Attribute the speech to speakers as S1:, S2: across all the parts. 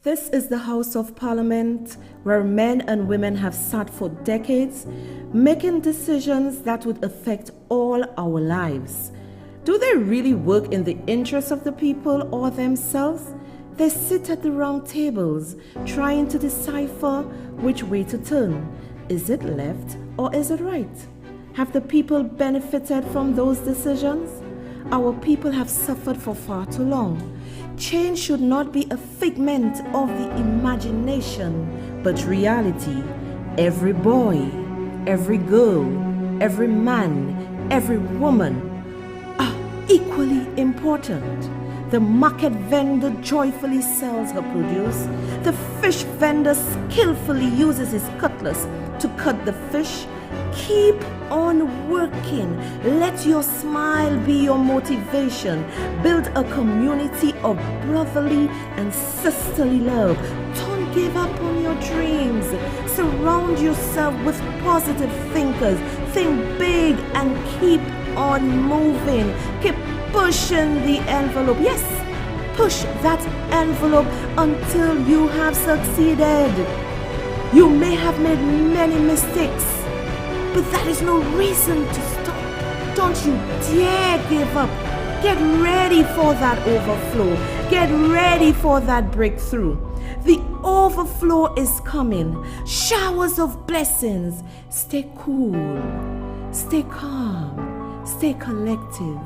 S1: This is the House of Parliament where men and women have sat for decades, making decisions that would affect all our lives. Do they really work in the interests of the people or themselves? They sit at the round tables, trying to decipher which way to turn. Is it left or is it right? Have the people benefited from those decisions? Our people have suffered for far too long. Change should not be a figment of the imagination, but reality. Every boy, every girl, every man, every woman are equally important. The market vendor joyfully sells her produce. The fish vendor skillfully uses his cutlass to cut the fish. Keep on working. Let your smile be your motivation. Build a community of brotherly and sisterly love. Don't give up on your dreams. Surround yourself with positive thinkers. Think big and keep on moving. Keep pushing the envelope. Yes, push that envelope until you have succeeded. You may have made many mistakes, but that is no reason to stop. Don't you dare give up. Get ready for that overflow. Get ready for that breakthrough. The overflow is coming. Showers of blessings. Stay cool. Stay calm. Stay collective.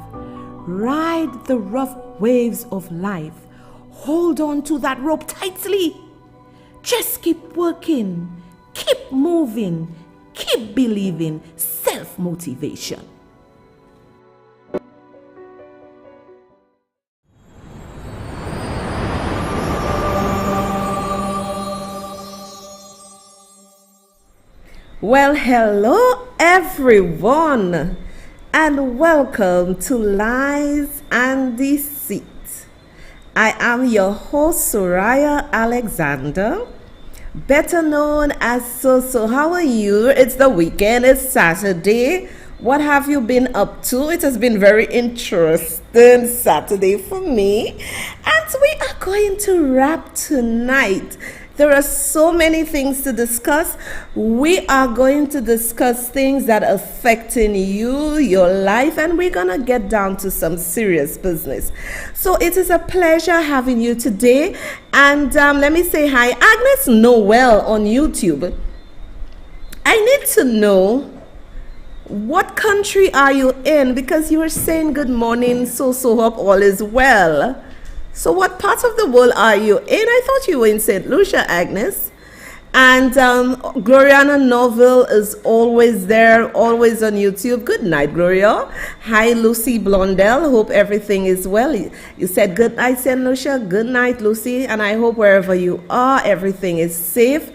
S1: Ride the rough waves of life. Hold on to that rope tightly. Just keep working. Keep moving. Keep believing. Self-motivation. Well, hello everyone, and welcome to Lies and Deceit. I am your host, Soraya Alexander, better known as So. How are you? It's the weekend, it's Saturday. What have you been up to? It has been very interesting Saturday for me. And we are going to wrap tonight. There are so many things to discuss. We are going to discuss things that are affecting you, your life, and we're going to get down to some serious business. So it is a pleasure having you today. And let me say hi. Agnes Noel on YouTube. I need to know, what country are you in? Because you were saying good morning, so hope all is well. So what part of the world are you in? I thought you were in St. Lucia, Agnes. And Gloriana Novel is always there, always on YouTube. Good night, Gloria. Hi, Lucy Blondell. Hope everything is well. You said good night, St. Lucia. Good night, Lucy. And I hope wherever you are, everything is safe.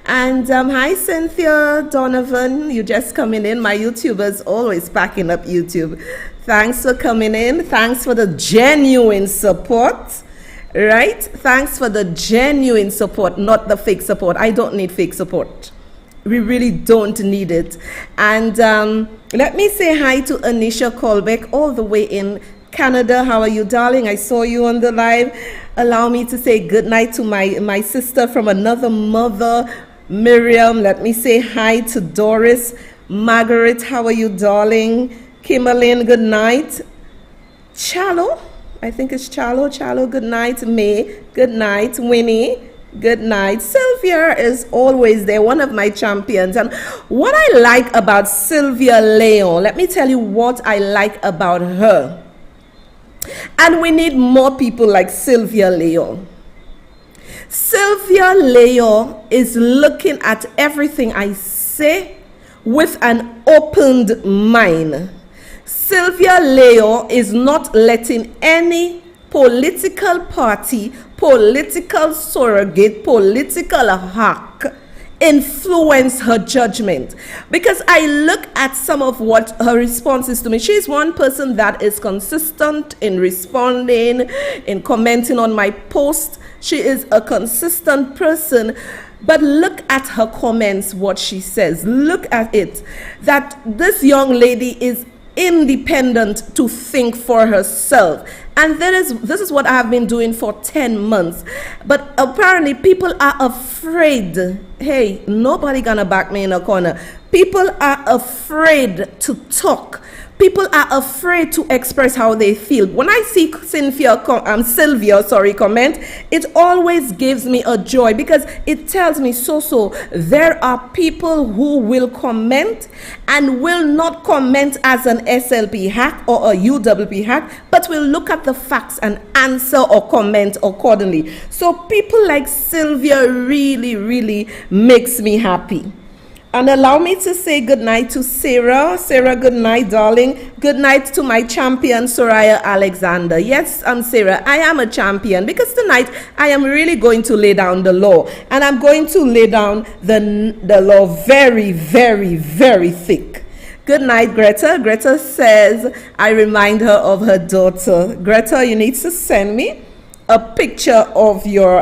S1: And hi, Cynthia Donovan. You just coming in. My YouTubers always packing up YouTube. Thanks for coming in. Thanks for the genuine support. Right? Thanks for the genuine support, not the fake support. I don't need fake support. We really don't need it. And let me say hi to Anisha Colbeck, all the way in Canada. How are you, darling? I saw you on the live. Allow me to say good night to my sister from another mother, Miriam. Let me say hi to Doris. Margaret, how are you, darling? Kimberlyn, good night. Chalo, I think it's Chalo, good night. May, good night. Winnie, good night. Sylvia is always there, one of my champions. And what I like about Sylvia Leon, let me tell you what I like about her. And we need more people like Sylvia Leon. Sylvia Leon is looking at everything I say with an opened mind. Sylvia Leon is not letting any political party, political surrogate, political hack influence her judgment. Because I look at some of what her responses to me. She's one person that is consistent in responding, in commenting on my post. She is a consistent person. But look at her comments, what she says. Look at it. That this young lady is independent to think for herself. And this is what I have been doing for 10 months. But apparently people are afraid. Hey, nobody gonna back me in a corner. People are afraid to talk. People are afraid to express how they feel. When I see Sylvia comment, it always gives me a joy, because it tells me there are people who will comment and will not comment as an SLP hack or a UWP hack, but will look at the facts and answer or comment accordingly. So people like Sylvia really, really makes me happy. And allow me to say good night to Sarah. Sarah, good night, darling. Good night to my champion, Soraya Alexander. Yes, I'm Sarah. I am a champion, because tonight I am really going to lay down the law. And I'm going to lay down the law very, very, very thick. Good night, Greta. Greta says, I remind her of her daughter. Greta, you need to send me a picture of your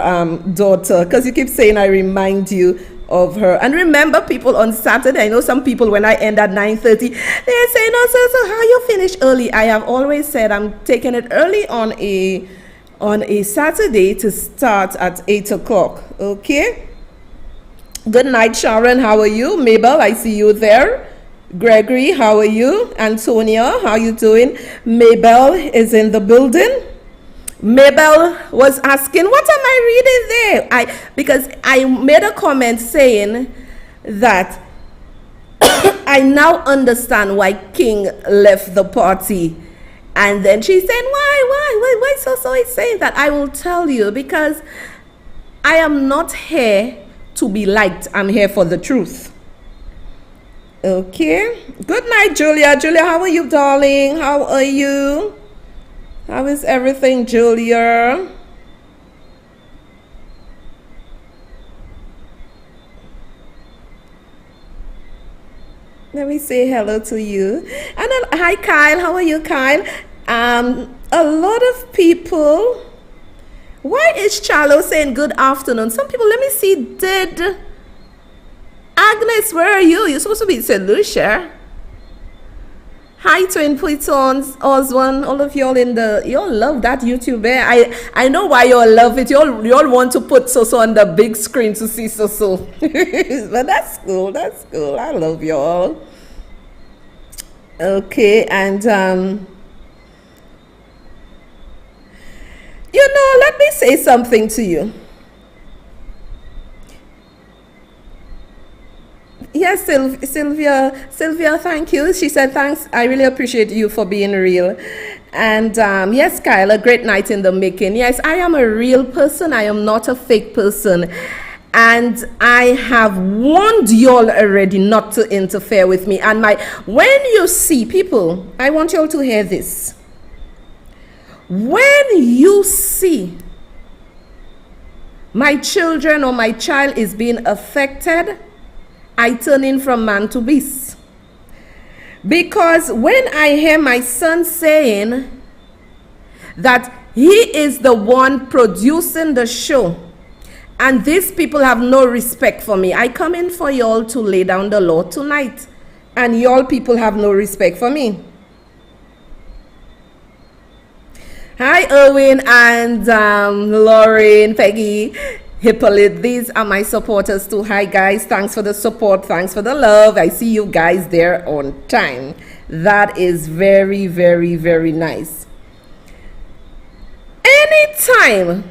S1: daughter, because you keep saying I remind you of her. And remember, people, on Saturday, I know some people, when I end at 9:30, they're saying, oh, so how you finish early? I have always said I'm taking it early on a Saturday to start at 8 o'clock. Okay. Good night, Sharon. How are you? Mabel, I see you there. Gregory, how are you? Antonia, how you doing? Mabel is in the building. Mabel was asking, what am I reading there? Because I made a comment saying that I now understand why King left the party. And then she said, why so is saying that? I will tell you, because I am not here to be liked. I'm here for the truth. Okay. Good night, Julia. Julia, how are you, darling? How are you? How is everything, Julia? Let me say hello to you. And hi, Kyle. How are you, Kyle? A lot of people. Why is Charlo saying good afternoon? Some people, let me see. Did Agnes, where are you? You're supposed to be in St. Lucia. Hi, Twin Pitons, Oswan, all of y'all y'all love that YouTube. I know why y'all love it. Y'all want to put Soso on the big screen to see Soso. But that's cool. That's cool. I love y'all. Okay, and let me say something to you. Yes, Sylvia, thank you. She said, thanks. I really appreciate you for being real. And yes, Kyle, a great night in the making. Yes, I am a real person. I am not a fake person. And I have warned y'all already not to interfere with me. And when you see people, I want y'all to hear this. When you see my children or my child is being affected, I turn in from man to beast. Because when I hear my son saying that he is the one producing the show and these people have no respect for me, I come in for y'all to lay down the law tonight, and y'all people have no respect for me. Hi, Erwin and Lauren, Peggy, Hippolyte, these are my supporters too. Hi guys, thanks for the support, thanks for the love. I see you guys there on time. That is very, very, very nice. Anytime,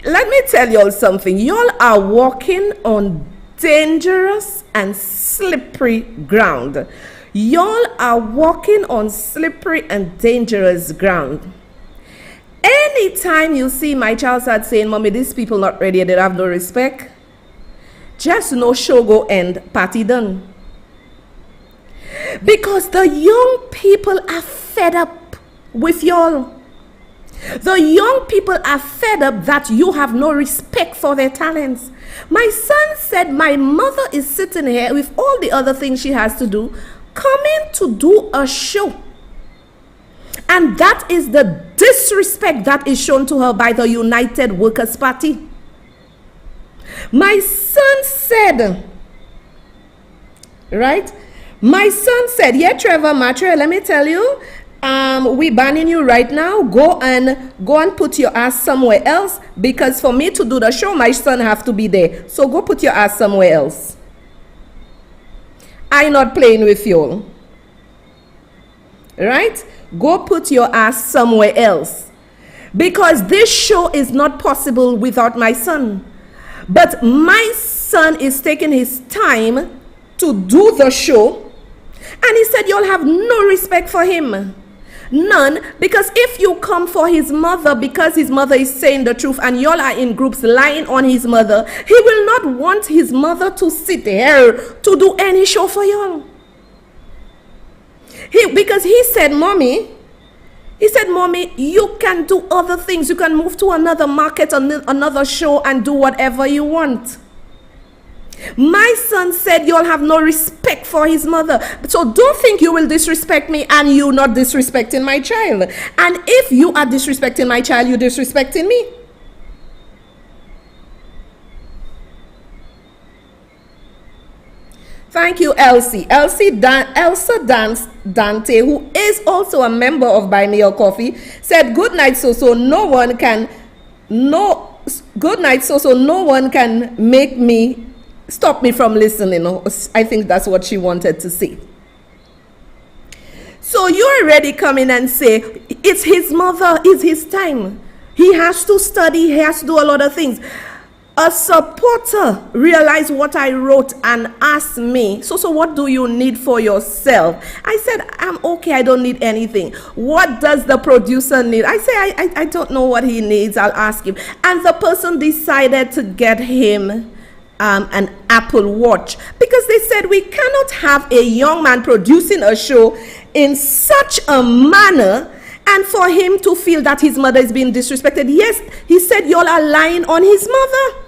S1: let me tell y'all something. Y'all are walking on dangerous and slippery ground. Y'all are walking on slippery and dangerous ground. Anytime you see my child start saying, Mommy, these people not ready, they have no respect, just know show go end, party done. Because the young people are fed up with y'all. The young people are fed up that you have no respect for their talents. My son said, my mother is sitting here with all the other things she has to do, coming to do a show. And that is the disrespect that is shown to her by the United Workers' Party. My son said, right? My son said, yeah, Trevor Matre, let me tell you, we banning you right now. Go and put your ass somewhere else, because for me to do the show, my son have to be there. So go put your ass somewhere else. I'm not playing with you. Right? Go put your ass somewhere else. Because this show is not possible without my son. But my son is taking his time to do the show. And he said, you'll have no respect for him. None. Because if you come for his mother because his mother is saying the truth and y'all are in groups lying on his mother, he will not want his mother to sit there to do any show for y'all. Because he said, Mommy, you can do other things. You can move to another market, another show, and do whatever you want. My son said you'll have no respect for his mother. So don't think you will disrespect me and you not disrespecting my child. And if you are disrespecting my child, you're disrespecting me. Thank you, Elsie. Elsa Dante, who is also a member of Buy Me Your Coffee, said, good night, so no one can stop me from listening. I think that's what she wanted to say. So you already come in and say, it's his mother, it's his time. He has to study, he has to do a lot of things. A supporter realized what I wrote and asked me, so what do you need for yourself? I said, I'm okay, I don't need anything. What does the producer need? I say, I don't know what he needs, I'll ask him. And the person decided to get him an Apple Watch, because they said we cannot have a young man producing a show in such a manner and for him to feel that his mother is being disrespected. Yes, he said y'all are lying on his mother.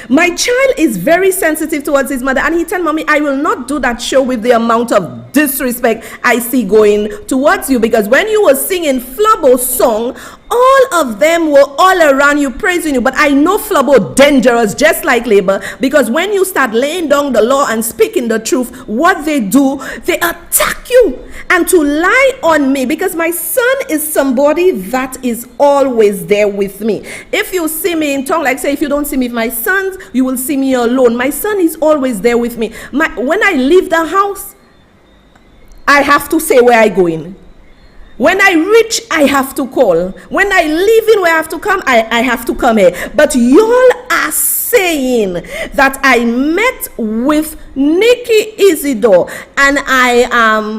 S1: My child is very sensitive towards his mother, and he told Mommy, I will not do that show with the amount of disrespect I see going towards you, because when you were singing Flubbo's song, all of them were all around you praising you. But I know Flubbo dangerous, just like Labor, because when you start laying down the law and speaking the truth, what they do, they attack you. And to lie on me, because my son is somebody that is always there with me. If you see me in tongue, like say, if you don't see me with my sons, you will see me alone. My son is always there with me. When I leave the house, I have to say where I going. When I reach, I have to call. When I leave in where I have to come, I have to come here. But y'all are saying that I met with Nikki Isidore and I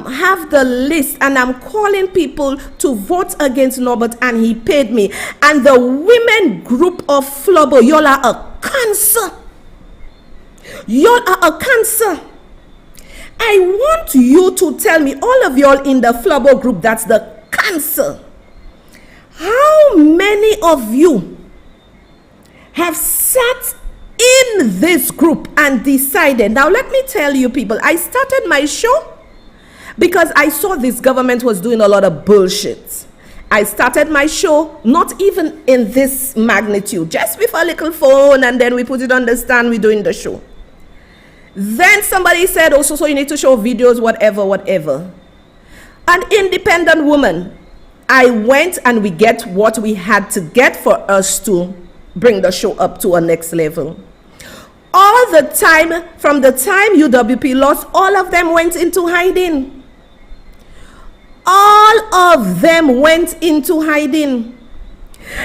S1: have the list and I'm calling people to vote against Norbert and he paid me. And the women group of Flubbo, y'all are a cancer. Y'all are a cancer. I want you to tell me, all of y'all in the Flubbo group, that's the cancer. How many of you have sat in this group and decided? Now, let me tell you, people, I started my show because I saw this government was doing a lot of bullshit. I started my show not even in this magnitude, just with a little phone, and then we put it on the stand, we're doing the show. Then somebody said, oh, so you need to show videos, whatever. An independent woman. I went and we get what we had to get for us to bring the show up to a next level. All the time, from the time UWP lost, all of them went into hiding. All of them went into hiding.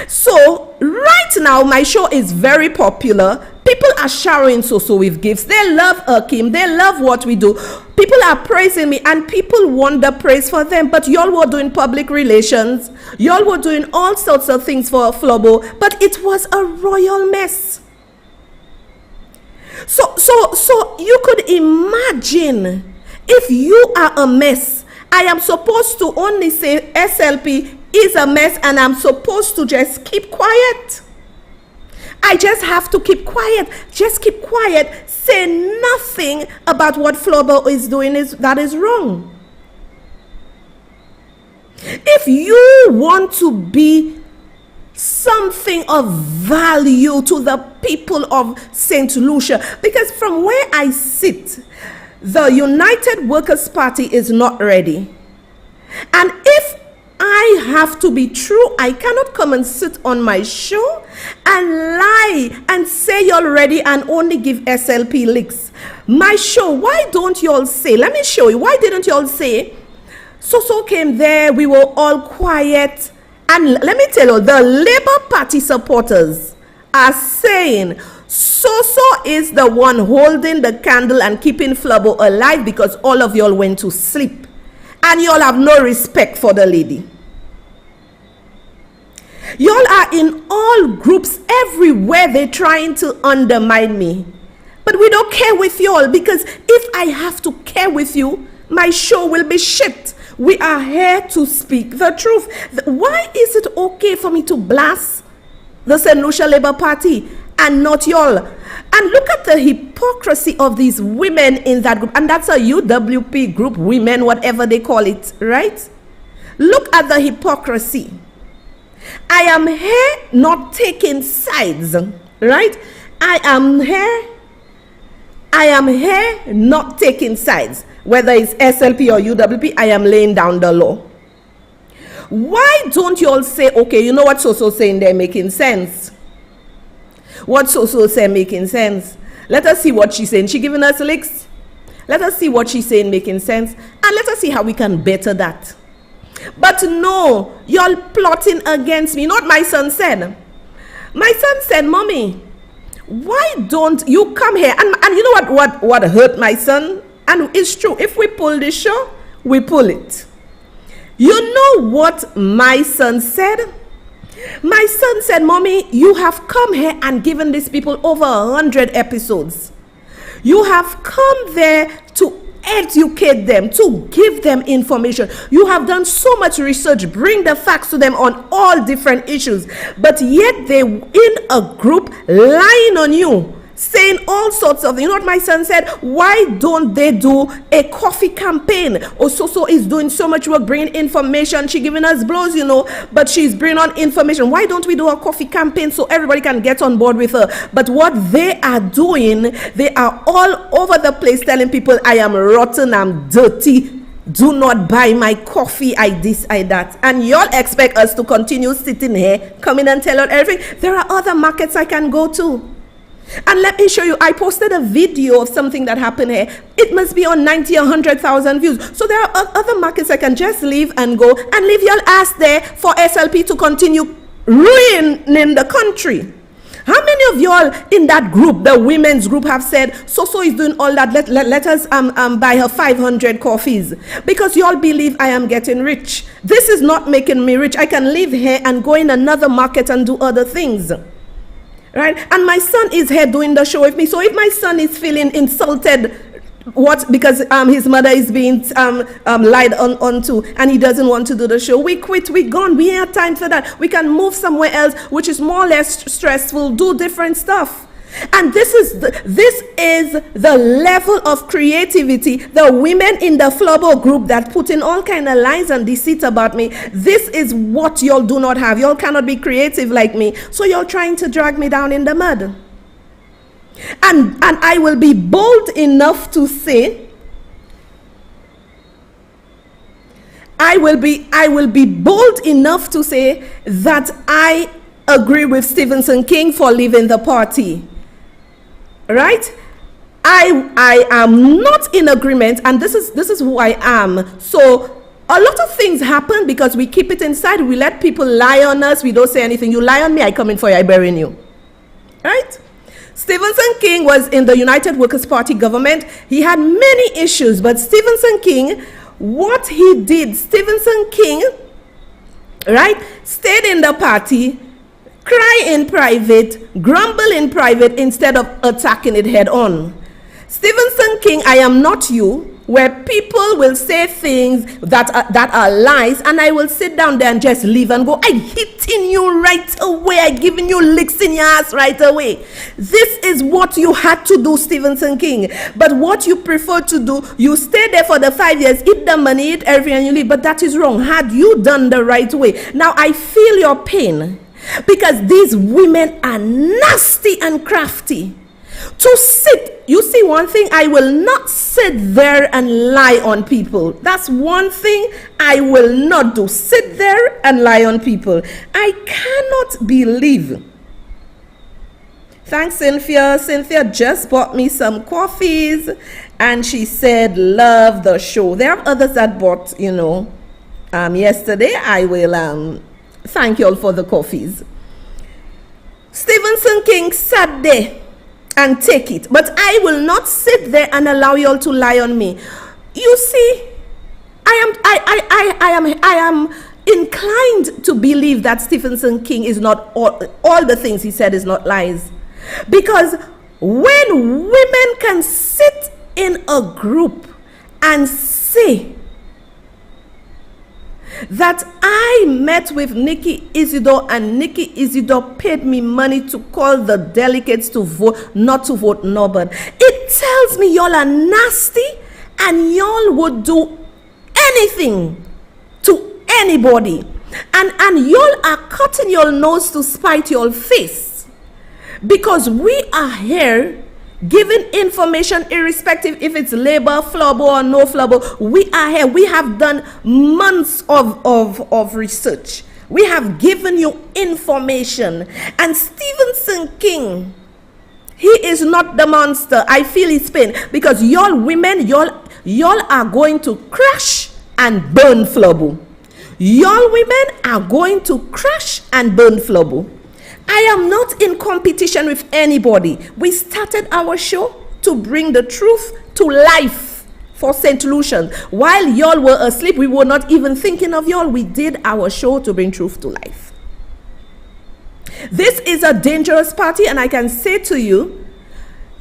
S1: So right now, my show is very popular. People are showering so with gifts. They love Akim. They love what we do. People are praising me and people want the praise for them. But y'all were doing public relations. Y'all were doing all sorts of things for Flubbo. But it was a royal mess. So you could imagine if you are a mess. I am supposed to only say SLP is a mess and I'm supposed to just keep quiet. I just have to keep quiet. Just keep quiet. Say nothing about what Flubbo is doing that is wrong. If you want to be something of value to the people of St. Lucia, because from where I sit, the United Workers' Party is not ready. And if I have to be true, I cannot come and sit on my show and lie and say you're ready and only give SLP licks. My show, why don't you all say, let me show you, why didn't you all say, so came there, we were all quiet. And let me tell you, the Labour Party supporters are saying, so is the one holding the candle and keeping Flubbo alive because all of y'all went to sleep. And y'all have no respect for the lady. Y'all are in all groups everywhere. They're trying to undermine me. But we don't care with y'all, because if I have to care with you, my show will be shit. We are here to speak the truth. Why is it okay for me to blast the St. Lucia Labour Party and not y'all? And look at the hypocrisy of these women in that group. And that's a UWP group, women, whatever they call it, right? Look at the hypocrisy. I am here not taking sides, right? I am here not taking sides. Whether it's SLP or UWP, I am laying down the law. Why don't you all say, okay, you know what so saying there making sense? What so say making sense? Let us see what she's saying. She giving us licks. Let us see what she's saying making sense. And let us see how we can better that. But no, y'all plotting against me. Not my son said. My son said, Mommy, why don't you come here? And you know what hurt my son? And it's true. If we pull this show, we pull it. You know what my son said? My son said, Mommy, you have come here and given these people over 100 episodes. You have come there to educate them, to give them information. You have done so much research, bring the facts to them on all different issues. But yet they in a group lying on you, saying all sorts of, you know what my son said? Why don't they do a coffee campaign? Oh, so is doing so much work bringing information. She giving us blows, you know, but she's bringing on information. Why don't we do a coffee campaign so everybody can get on board with her? But what they are doing, they are all over the place telling people, I am rotten, I'm dirty, do not buy my coffee, I this, I that. And y'all expect us to continue sitting here, coming and tell her everything. There are other markets I can go to. And let me show you, I posted a video of something that happened here. It must be on 90 or 100,000 views. So there are other markets I can just leave and go and leave y'all ass there for SLP to continue ruining the country. How many of y'all in that group, the women's group, have said, so is doing all that, let us buy her 500 coffees? Because y'all believe I am getting rich. This is not making me rich. I can live here and go in another market and do other things. Right? And my son is here doing the show with me. So if my son is feeling insulted, because his mother is being lied onto and he doesn't want to do the show, we quit, we gone. We ain't have time for that. We can move somewhere else, which is more or less stressful, do different stuff. And this is the level of creativity. The women in the Flubbo group that put in all kind of lies and deceit about me, this is what y'all do not have. Y'all cannot be creative like me. So y'all trying to drag me down in the mud. And I will be bold enough to say, I will be bold enough to say that I agree with Stephenson King for leaving the party. Right? I am not in agreement, and this is who I am. So a lot of things happen because we keep it inside. We let people lie on us. We don't say anything. You lie on me, I come in for you, I bury you. Right? Stephenson King was in the United Workers' Party government. He had many issues, but Stephenson King, what he did, Stephenson King, right, stayed in the party, cry in private, grumble in private instead of attacking it head on. Stephenson King, I am not you, where people will say things that are lies, and I will sit down there and just leave and go, I hitting you right away, I giving you licks in your ass right away. This is what you had to do, Stephenson King. But what you prefer to do, you stay there for the 5 years, eat the money, eat everything, and you leave. But that is wrong. Had you done the right way? Now I feel your pain, because these women are nasty and crafty. To sit, you see one thing, I will not sit there and lie on people. That's one thing I will not do. Sit there and lie on people. I cannot believe. Thanks, Cynthia. Cynthia just bought me some coffees and she said, love the show. There are others that bought, yesterday. I will thank you all for the coffees. Stephenson King sat there and take it, but I will not sit there and allow you all to lie on me. You see, I am inclined to believe that Stephenson King is not all the things he said is not lies. Because when women can sit in a group and say that I met with Nikki Isidore and Nikki Isidore paid me money to call the delegates to vote, not to vote no, but it tells me y'all are nasty and y'all would do anything to anybody, and y'all are cutting your nose to spite your face, because we are here giving information irrespective if it's labor, flubber or no flubber. We are here. We have done months of research. We have given you information. And Stephenson King, he is not the monster. I feel his pain, because y'all women, y'all are going to crash and burn flubber. Y'all women are going to crash and burn flubber. I am not in competition with anybody. We started our show to bring the truth to life for St. Lucian. While y'all were asleep, we were not even thinking of y'all. We did our show to bring truth to life. This is a dangerous party, and I can say to you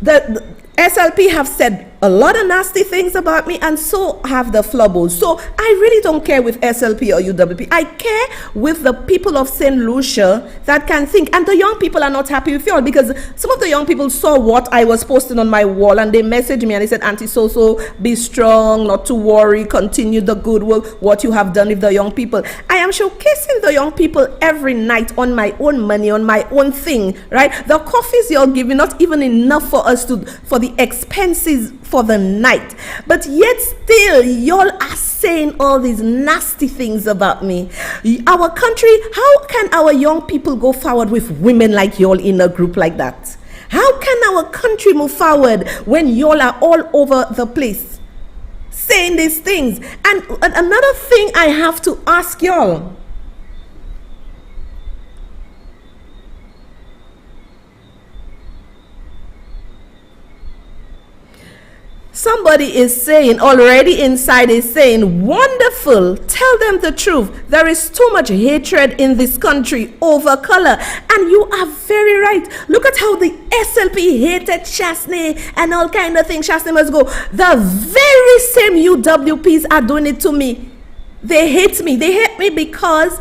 S1: that the SLP have said a lot of nasty things about me, and so have the flubbers. So I really don't care with SLP or UWP. I care with the people of St. Lucia that can think. And the young people are not happy with you all, because some of the young people saw what I was posting on my wall and they messaged me and they said, Auntie So-so, be strong, not to worry, continue the good work, what you have done with the young people. I am showcasing the young people every night on my own money, on my own thing, right? The coffees you're giving, not even enough for us for the expenses for the night, but yet still y'all are saying all these nasty things about me. Our country, how can our young people go forward with women like y'all in a group like that? How can our country move forward when y'all are all over the place saying these things? And another thing I have to ask y'all, somebody is saying, already inside is saying, wonderful, tell them the truth. There is too much hatred in this country over color. And you are very right. Look at how the SLP hated Shasney and all kind of things. Shasney must go. The very same UWPs are doing it to me. They hate me. They hate me because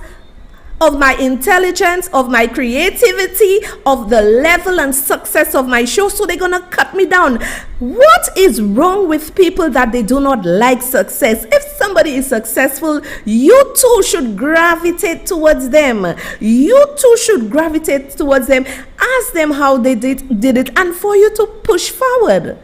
S1: of my intelligence, of my creativity, of the level and success of my show. So they're gonna cut me down. What is wrong with people that they do not like success? If somebody is successful, you too should gravitate towards them. You too should gravitate towards them. Ask them how they did it, and for you to push forward.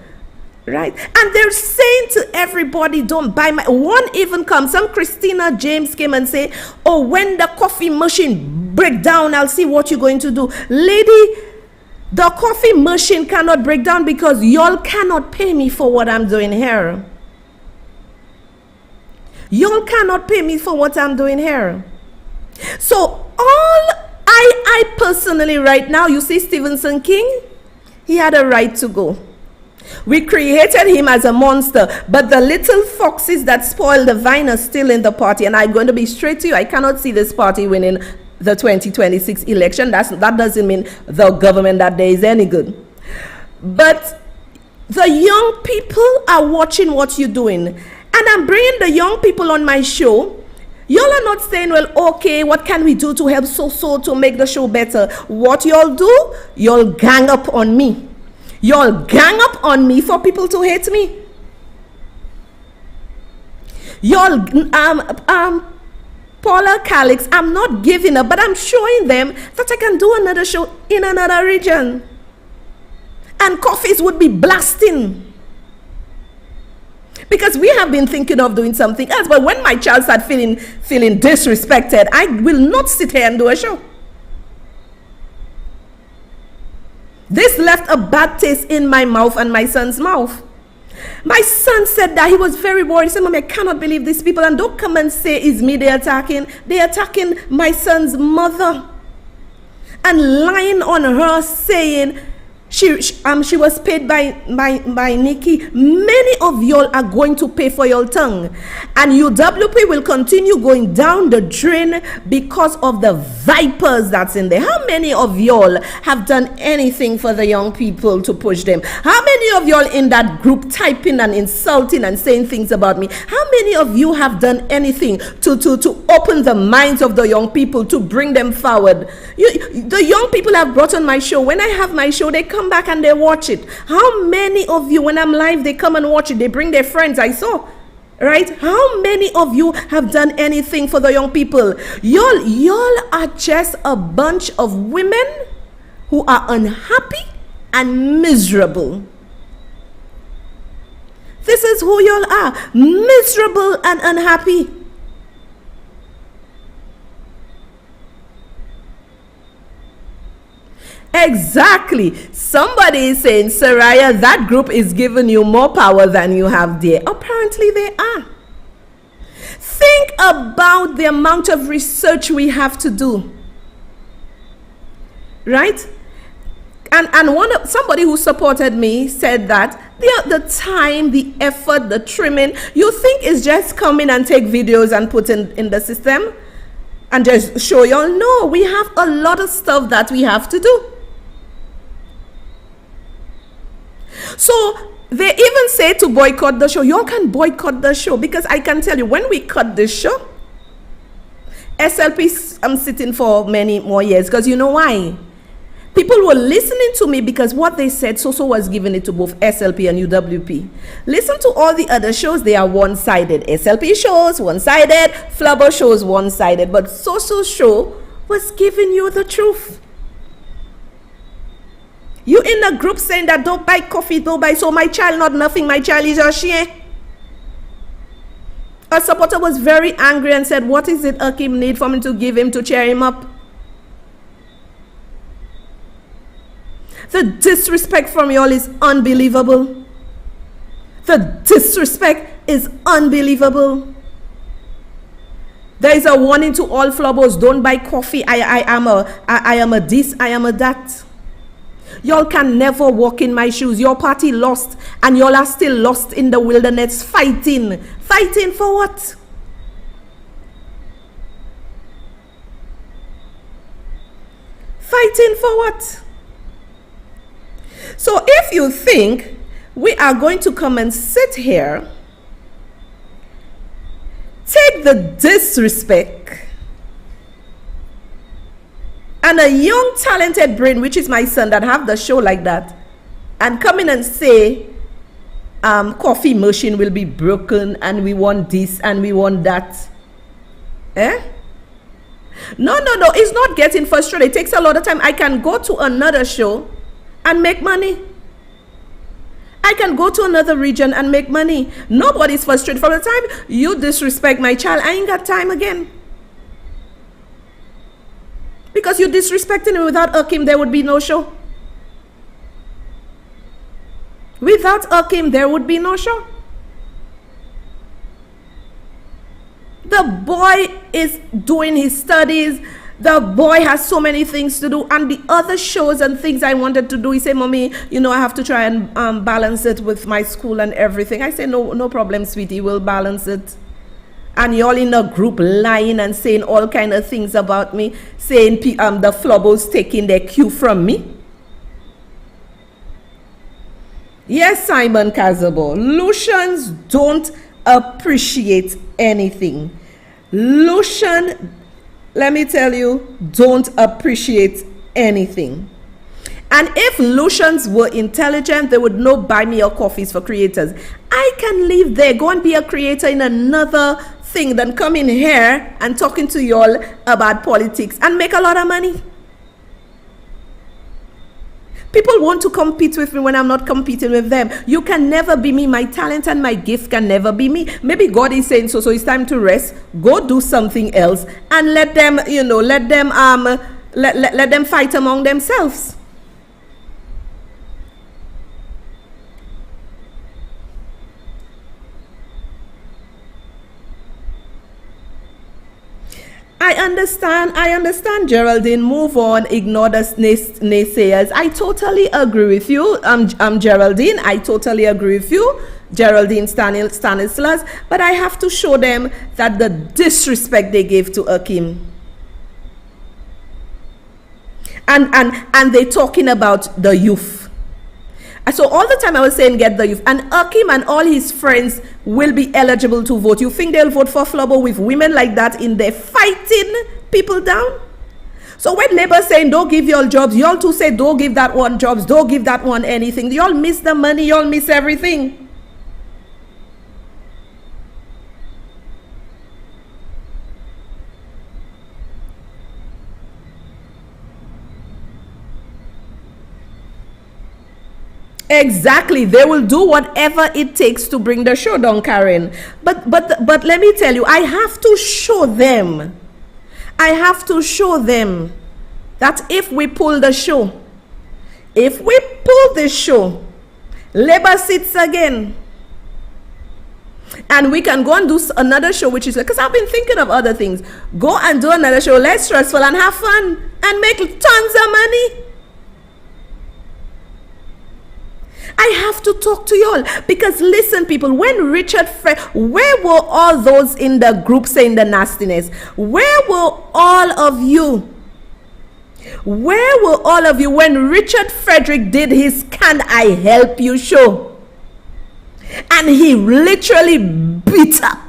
S1: Right? And they're saying to everybody, don't buy my one. Even come, some Christina James came and say, oh, when the coffee machine break down, I'll see what you're going to do. Lady, the coffee machine cannot break down because y'all cannot pay me for what I'm doing here. Y'all cannot pay me for what I'm doing here. So I personally right now, you see Stephenson King, he had a right to go. We created him as a monster, but the little foxes that spoil the vine are still in the party. And I'm going to be straight to you. I cannot see this party winning the 2026 election. That doesn't mean the government that day is any good. But the young people are watching what you're doing. And I'm bringing the young people on my show. Y'all are not saying, well, okay, what can we do to help so to make the show better? What y'all do? Y'all gang up on me. Y'all gang up on me for people to hate me. Y'all, Paula Calix, I'm not giving up, but I'm showing them that I can do another show in another region. and coffees would be blasting. Because we have been thinking of doing something else. But when my child starts feeling disrespected, I will not sit here and do a show. This left a bad taste in my mouth and my son's mouth. My son said that he was very worried. He said, Mommy, I cannot believe these people. And don't come and say it's me they're attacking. They're attacking my son's mother. And lying on her, saying she was paid by Nikki. Many of y'all are going to pay for your tongue, and UWP will continue going down the drain because of the vipers that's in there. How many of y'all have done anything for the young people to push them? How many of y'all in that group typing and insulting and saying things about me? How many of you have done anything to open the minds of the young people, to bring them forward? The young people have brought on my show. When I have my show, they come back and they watch it. How many of you, when I'm live, they come and watch it? They bring their friends. I saw, right? How many of you have done anything for the young people? Y'all are just a bunch of women who are unhappy and miserable. This is who y'all are, miserable and unhappy. Exactly. Somebody is saying, Saraya, that group is giving you more power than you have there. Apparently they are. Think about the amount of research we have to do. Right? And somebody who supported me said that the time, the effort, the trimming, you think is just come in and take videos and put in the system and just show y'all. No, we have a lot of stuff that we have to do. So they even say to boycott the show. Y'all can boycott the show, because I can tell you, when we cut this show, SLP, I'm sitting for many more years, because you know why? People were listening to me because what they said, Soso was giving it to both SLP and UWP. Listen to all the other shows, they are one-sided. SLP shows, one-sided. Flubber shows, one-sided. But Soso's show was giving you the truth. You in a group saying that don't buy coffee, don't buy, so my child not nothing, my child is a share. A supporter was very angry and said, what is it Akim need for me to give him to cheer him up? The disrespect from y'all is unbelievable. The disrespect is unbelievable. There is a warning to all flubbers, don't buy coffee. I am a this, I am a that. Y'all can never walk in my shoes. Your party lost, and y'all are still lost in the wilderness fighting. Fighting for what? Fighting for what? So if you think we are going to come and sit here, take the disrespect, and a young talented brain, which is my son, that have the show like that, and come in and say coffee machine will be broken and we want this and we want that. No, it's not getting frustrated. It takes a lot of time. I can go to another show and make money. I can go to another region and make money. Nobody's frustrated. From the time you disrespect my child, I ain't got time again. Because you're disrespecting him. Without Akim, there would be no show. Without Akim, there would be no show. The boy is doing his studies. The boy has so many things to do. And the other shows and things I wanted to do, he said, Mommy, I have to try and balance it with my school and everything. I said, no problem, sweetie, we'll balance it. And y'all in a group lying and saying all kind of things about me, saying the flubbers taking their cue from me. Yes, Simon Kazabo, Lucians don't appreciate anything. Lucian, let me tell you, don't appreciate anything. And if Lucians were intelligent, they would know buy me your coffees for creators. I can live there, go and be a creator in another thing than come in here and talking to y'all about politics and make a lot of money. People want to compete with me when I'm not competing with them. You can never be me. My talent and my gift can never be me. Maybe God is saying so it's time to rest. Go do something else and let them, let them fight among themselves. I understand, Geraldine. Move on, ignore the naysayers. I totally agree with you, Geraldine. I totally agree with you, Geraldine Stanislas. But I have to show them that the disrespect they gave to Akim. And they're talking about the youth. So all the time I was saying get the youth, and Akim and all his friends will be eligible to vote. You think they'll vote for Flobo with women like that in there fighting people down? So when Labour saying don't give y'all jobs, y'all too say don't give that one jobs, don't give that one anything. Y'all miss the money, y'all miss everything. Exactly, they will do whatever it takes to bring the show down, Karen. But let me tell you, I have to show them that if we pull the show, Labour sits again, and we can go and do another show, which is like, because I've been thinking of other things. Go and do another show, less stressful and have fun and make tons of money. I have to talk to y'all because listen, people, when where were all those in the group saying the nastiness? Where were all of you? Where were all of you when Richard Frederick did his Can I Help You show? And he literally beat up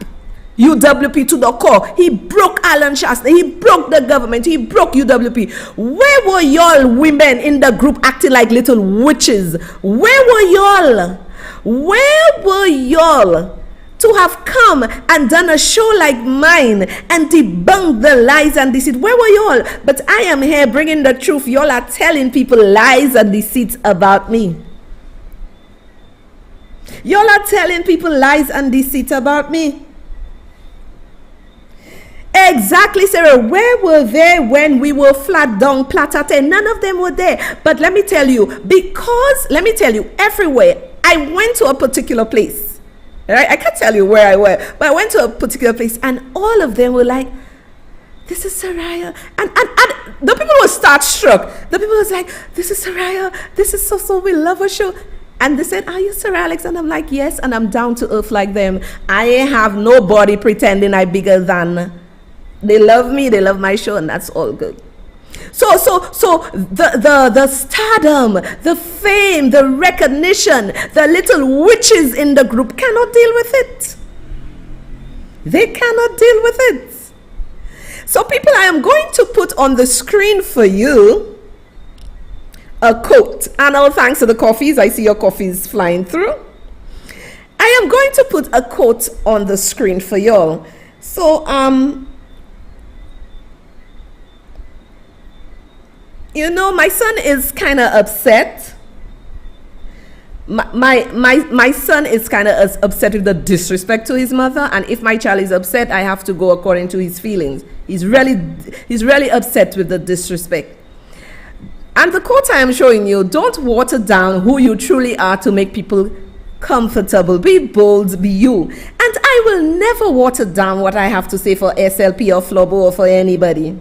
S1: UWP to the core. He broke Alan Shasta. He broke the government. He broke UWP. Where were y'all women in the group acting like little witches? Where were y'all? Where were y'all to have come and done a show like mine and debunked the lies and deceit? Where were y'all? But I am here bringing the truth. Y'all are telling people lies and deceit about me. Y'all are telling people lies and deceit about me. Exactly, Sarah. Where were they when we were flat down Platate? None of them were there. But let me tell you, everywhere I went to a particular place, right? I can't tell you where I went, but I went to a particular place, and all of them were like, "This is Soraya," and the people were starstruck. The people was like, "This is Soraya. This is so we love her show." And they said, "Are you Sarah Alex?" And I'm like, "Yes," and I'm down to earth like them. I ain't have nobody pretending I'm bigger than. They love me, they love my show, and that's all good. So the stardom, the fame, the recognition, the little witches in the group cannot deal with it. They cannot deal with it. So people, I am going to put on the screen for you a quote. And all thanks to the coffees, I see your coffees flying through. I am going to put a quote on the screen for y'all. So my son is kind of upset. My son is kind of upset with the disrespect to his mother, and if my child is upset, I have to go according to his feelings. He's really upset with the disrespect. And the quote I am showing you: "Don't water down who you truly are to make people comfortable. Be bold, be you." And I will never water down what I have to say for SLP or Flobo or for anybody.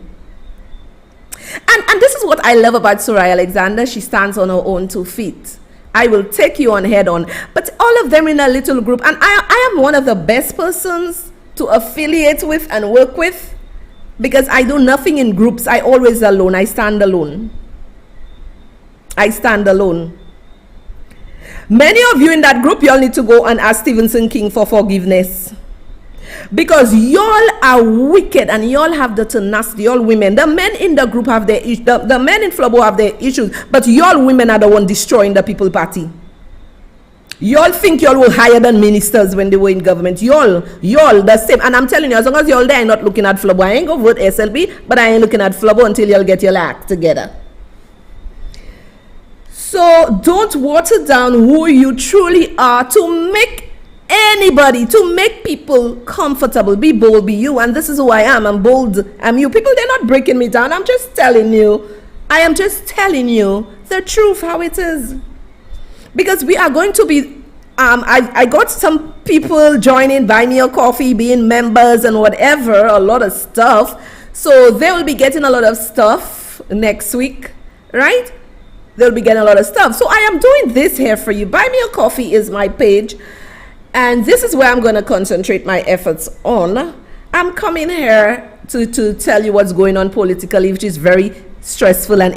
S1: And this is what I love about Soraya Alexander. She stands on her own 2 feet. I will take you on head on. But all of them in a little group. And I am one of the best persons to affiliate with and work with, because I do nothing in groups. I always alone. I stand alone. Many of you in that group, y'all need to go and ask Stevenson King for forgiveness. Because y'all are wicked and y'all have the tenacity, y'all women. The men in the group have their issues, the men in Flobo have their issues, but y'all women are the one destroying the People Party. Y'all think y'all were higher than ministers when they were in government. Y'all the same. And I'm telling you, as long as y'all there not looking at Flobo, I ain't gonna vote SLB, but I ain't looking at Flobo until y'all get your act together. So don't water down who you truly are to make people comfortable. Be bold, be you. And this is who I am. I'm bold. I'm you. People, they're not breaking me down. I'm just telling you. I am just telling you the truth, how it is. Because we are going to be, I got some people joining, buy me a coffee, being members and whatever, a lot of stuff. So they will be getting a lot of stuff next week, right? They'll be getting a lot of stuff. So I am doing this here for you. Buy me a coffee is my page. And this is where I'm going to concentrate my efforts on. I'm coming here to tell you what's going on politically, which is very stressful and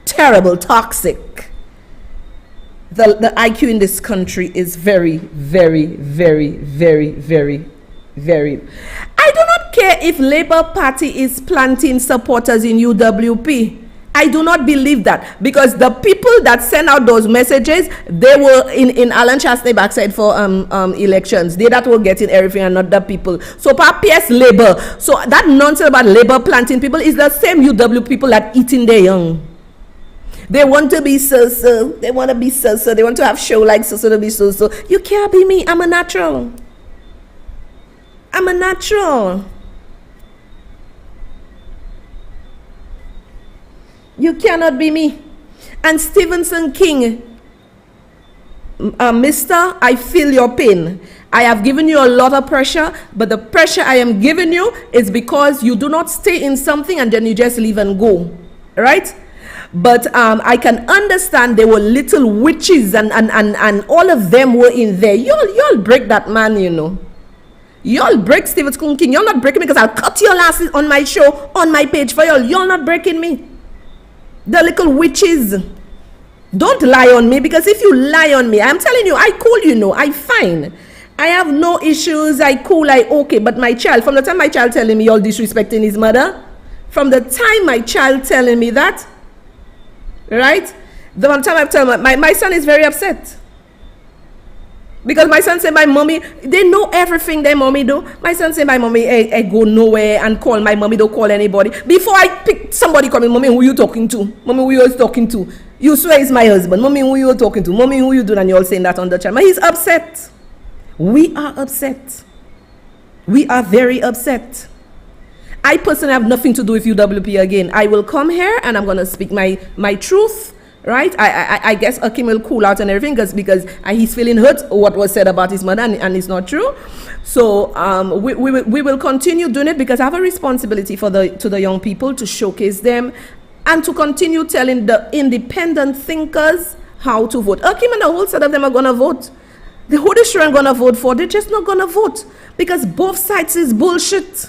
S1: terrible, toxic. The IQ in this country is very, very, very, very, very, very. I do not care if Labour Party is planting supporters in UWP. I do not believe that, because the people that send out those messages, they were in Alan Chastney backside for elections. They that were getting everything and not the people. So PS Labour. So that nonsense about Labour planting people is the same UW people that eating their young. They want to be so. They want to be so. They want to have show like so to be so. You can't be me. I'm a natural. I'm a natural. You cannot be me. And Stevenson King, Mister, I feel your pain. I have given you a lot of pressure, but the pressure I am giving you is because you do not stay in something and then you just leave and go, right? But I can understand there were little witches and all of them were in there. Y'all break that man, you know. Y'all break Stevenson King. Y'all not breaking me, because I'll cut your asses on my show, on my page for y'all. Y'all not breaking me. The little witches. Don't lie on me, because if you lie on me, I'm telling you, I cool, you know, I fine. I have no issues, I cool, I okay. But my child, from the time my child telling me you're disrespecting his mother, from the time my child telling me that, right? The one time I'm telling my son is very upset. Because my son said my mommy, they know everything their mommy do. My son said my mommy, I go nowhere and call my mommy, don't call anybody. Before I pick somebody coming, mommy, who you talking to? Mommy, who you talking to? You swear it's my husband. Mommy, who you talking to? Mommy, who you doing? And you all saying that on the channel. He's upset. We are upset. We are very upset. I personally have nothing to do with UWP again. I will come here and I'm going to speak my truth. Right? I guess Akim will cool out and everything because he's feeling hurt what was said about his mother, and it's not true. So we will continue doing it, because I have a responsibility to the young people to showcase them and to continue telling the independent thinkers how to vote. Akim and the whole set of them are going to vote. Who they sure are going to vote for? They're just not going to vote, because both sides is bullshit.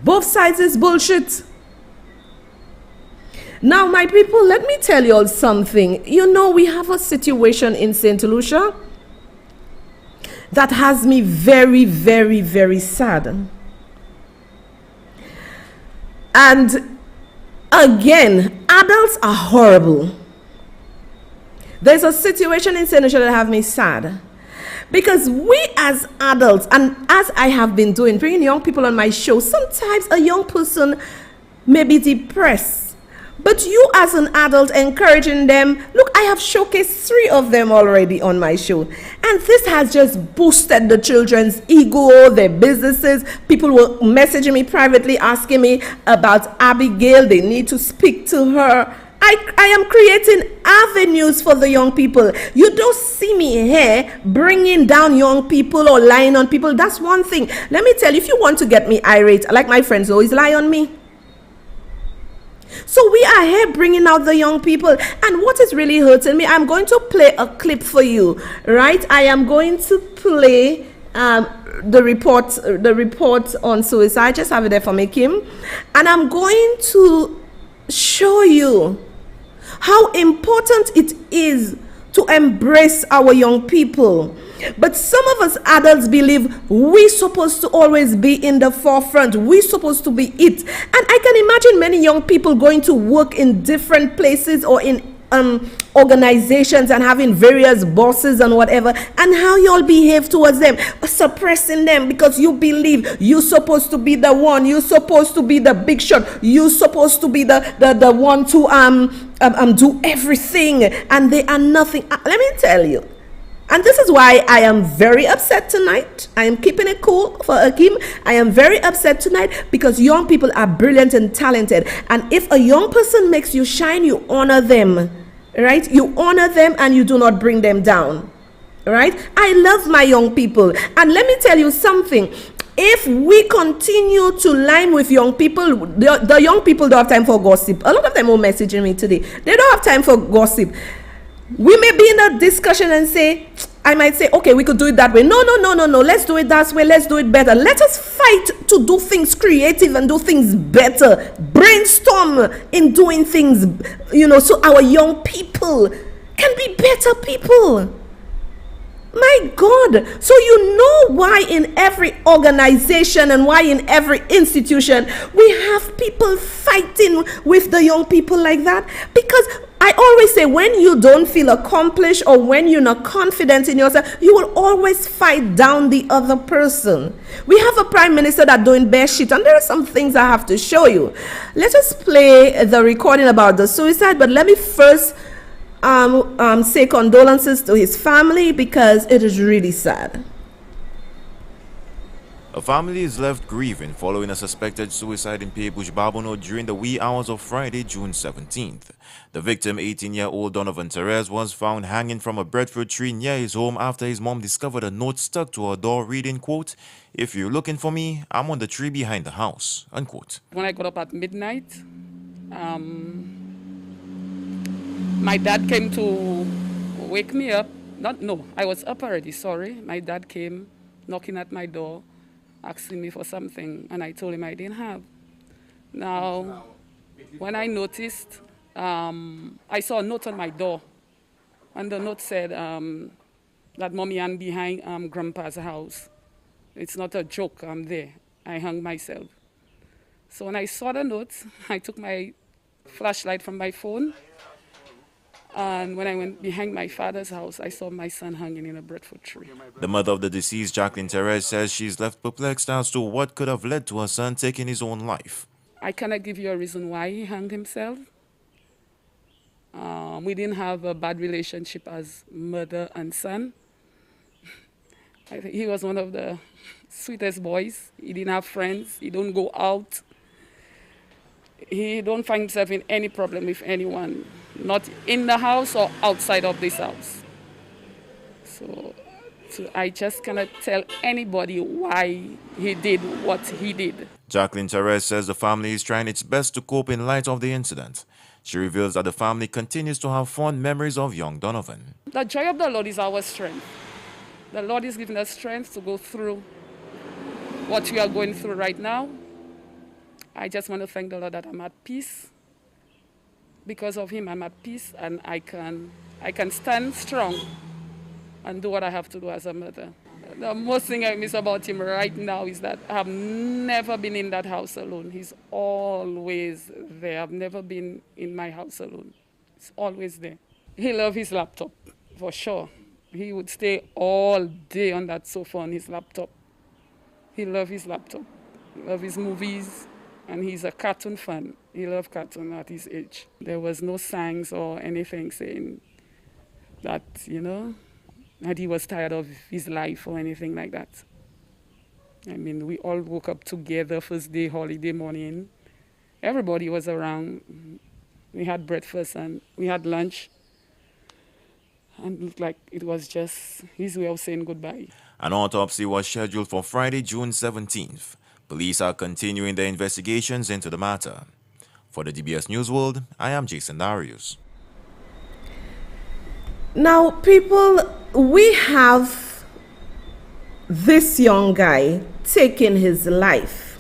S1: Both sides is bullshit. Now, my people, let me tell you all something. You know, we have a situation in St. Lucia that has me very, very, very sad. And again, adults are horrible. There's a situation in St. Lucia that have me sad. Because we as adults, and as I have been doing, bringing young people on my show, sometimes a young person may be depressed. But you as an adult encouraging them, look, I have showcased 3 of them already on my show. And this has just boosted the children's ego, their businesses. People were messaging me privately, asking me about Abigail. They need to speak to her. I am creating avenues for the young people. You don't see me here bringing down young people or lying on people. That's one thing. Let me tell you, if you want to get me irate, like my friends always lie on me. So we are here bringing out the young people. And what is really hurting me, I'm going to play a clip for you, right? I am going to play the report on suicide. Just have it there for me, Kim. And I'm going to show you how important it is to embrace our young people. But some of us adults believe we're supposed to always be in the forefront. We're supposed to be it. And I can imagine many young people going to work in different places or in organizations and having various bosses and whatever, and how you all behave towards them, suppressing them because you believe you're supposed to be the one, you're supposed to be the big shot, you're supposed to be the one to do everything, and they are nothing. Let me tell you. And this is why I am very upset tonight. I am keeping it cool for Akim. I am very upset tonight because young people are brilliant and talented. And if a young person makes you shine, you honor them, right? You honor them and you do not bring them down, right? I love my young people. And let me tell you something. If we continue to line with young people, the young people don't have time for gossip. A lot of them were messaging me today. They don't have time for gossip. We may be in a discussion and say, I might say, okay, we could do it that way. No. Let's do it that way. Let's do it better. Let us fight to do things creative and do things better. Brainstorm in doing things, so our young people can be better people. My God. So you know why in every organization and why in every institution we have people fighting with the young people like that? Because I always say, when you don't feel accomplished or when you're not confident in yourself, you will always fight down the other person. We have a prime minister that's doing bare shit, and there are some things I have to show you. Let us play the recording about the suicide, but let me first say condolences to his family because it is really sad.
S2: A family is left grieving following a suspected suicide in Pebush Babono during the wee hours of Friday, June 17th. The victim, 18-year-old Donovan Perez, was found hanging from a breadfruit tree near his home after his mom discovered a note stuck to her door reading, quote, "If you're looking for me, I'm on the tree behind the house," unquote.
S3: When I got up at midnight, my dad came to wake me up. I was up already, sorry. My dad came knocking at my door, asking me for something, and I told him I didn't have. Now, when I noticed, I saw a note on my door, and the note said that Mommy, I'm behind Grandpa's house. It's not a joke, I'm there. I hung myself. So when I saw the note, I took my flashlight from my phone, and when I went behind my father's house, I saw my son hanging in a breadfruit tree.
S2: The mother of the deceased, Jacqueline Perez, says she's left perplexed as to what could have led to her son taking his own life.
S3: I cannot give you a reason why he hung himself. We didn't have a bad relationship as mother and son. I think he was one of the sweetest boys. He didn't have friends. He don't go out. He don't find himself in any problem with anyone, not in the house or outside of this house. So I just cannot tell anybody why he did what he did.
S2: Jacqueline Perez says the family is trying its best to cope in light of the incident. She reveals that the family continues to have fond memories of young Donovan.
S3: The joy of the Lord is our strength. The Lord is giving us strength to go through what we are going through right now. I just want to thank the Lord that I'm at peace. Because of him, I'm at peace, and I can stand strong and do what I have to do as a mother. The most thing I miss about him right now is that I've never been in that house alone. He's always there. I've never been in my house alone. He's always there. He loves his laptop, for sure. He would stay all day on that sofa on his laptop. He loves his laptop. He loves his movies, and he's a cartoon fan. He loves cartoon at his age. There was no signs or anything saying that, that he was tired of his life or anything like that. I mean, we all woke up together first day, holiday morning. Everybody was around. We had breakfast and we had lunch. And it looked like it was just his way of saying goodbye.
S2: An autopsy was scheduled for Friday, June 17th. Police are continuing their investigations into the matter. For the DBS News World, I am Jason Darius.
S1: Now, people, we have this young guy taking his life.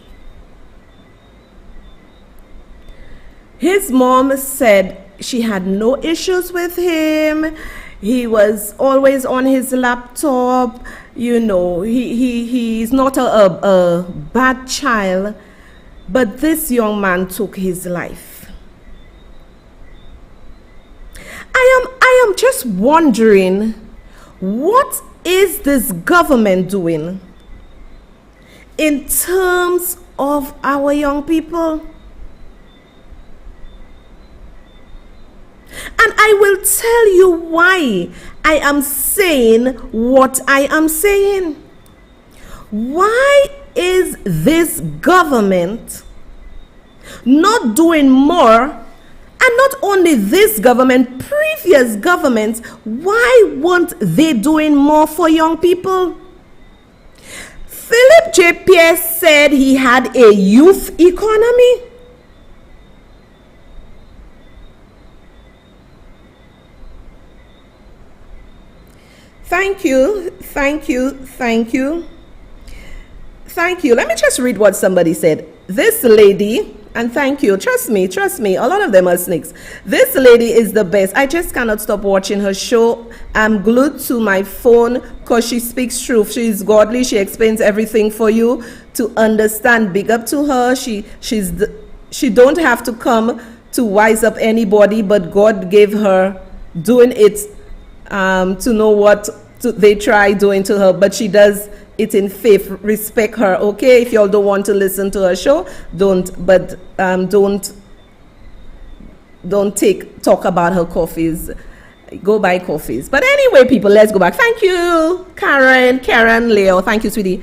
S1: His mom said she had no issues with him. He was always on his laptop. He's not a bad child. But this young man took his life. I am just wondering, what is this government doing in terms of our young people? And I will tell you why I am saying what I am saying. Why is this government not doing more? And not only this government, previous governments, why weren't they doing more for young people? Philip J. Pierce said he had a youth economy. Thank you. Let me just read what somebody said. This lady, and thank you, trust me, a lot of them are snakes. This lady is the best. I just cannot stop watching her show. I'm glued to my phone because she speaks truth. She is godly. She explains everything for you to understand. Big up to her. She don't have to come to wise up anybody, but God gave her doing it to know what they try doing to her, but she does it in faith. Respect her, okay? If y'all don't want to listen to her show, don't talk about her coffees. Go buy coffees. But anyway, people, let's go back. Thank you, Karen, Leo. Thank you, sweetie.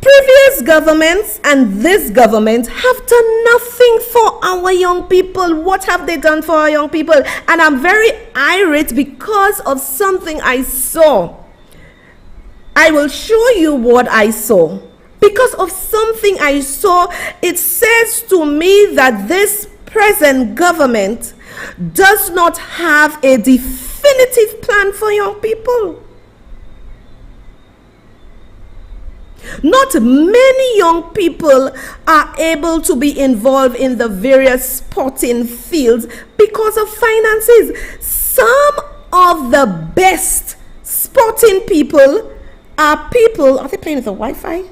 S1: Previous governments and this government have done nothing for our young people. What have they done for our young people? And I'm very irate because of something I saw. I will show you what I saw. Because of something I saw, it says to me that this present government does not have a definitive plan for young people. Not many young people are able to be involved in the various sporting fields because of finances. Some of the best sporting people are they playing with the Wi-Fi?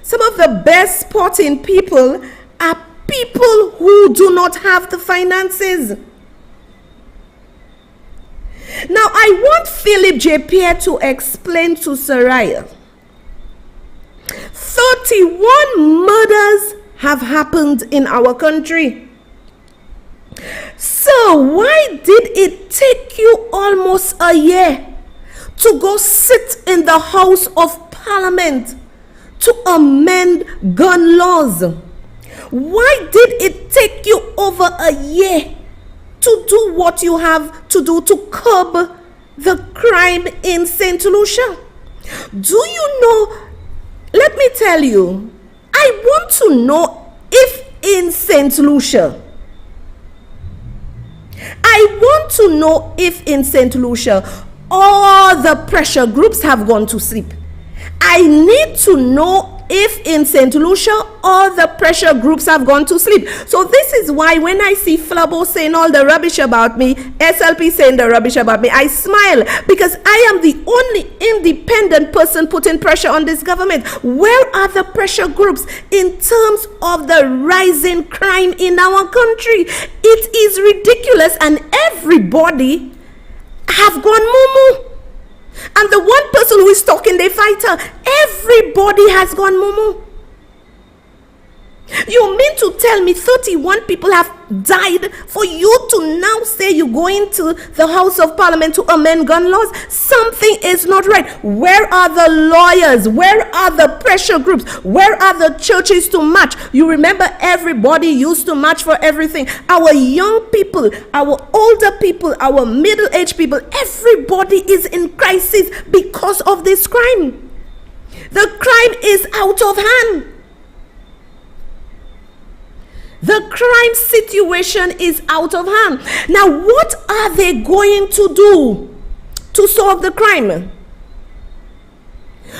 S1: Some of the best sporting people are people who do not have the finances. Now, I want Philip J. Pierre to explain to Saraya. 31 murders have happened in our country. So why did it take you almost a year to go sit in the House of Parliament to amend gun laws? Why did it take you over a year to do what you have to do to curb the crime in St. Lucia? Do you know? Let me tell you, I want to know if in St. Lucia, all the pressure groups have gone to sleep. I need to know if in St. Lucia all the pressure groups have gone to sleep. So this is why when I see Flabo saying all the rubbish about me, SLP saying the rubbish about me, I smile, because I am the only independent person putting pressure on this government. Where are the pressure groups in terms of the rising crime in our country? It is ridiculous, and everybody have gone mumu. And the one person who is talking, they fight her. Everybody has gone mumu. You mean to tell me 31 people have died for you to now say you're going to the House of Parliament to amend gun laws? Something is not right. Where are the lawyers? Where are the pressure groups? Where are the churches to march? You remember everybody used to march for everything. Our young people, our older people, our middle-aged people, everybody is in crisis because of this crime. The crime is out of hand. The crime situation is out of hand. Now, what are they going to do to solve the crime?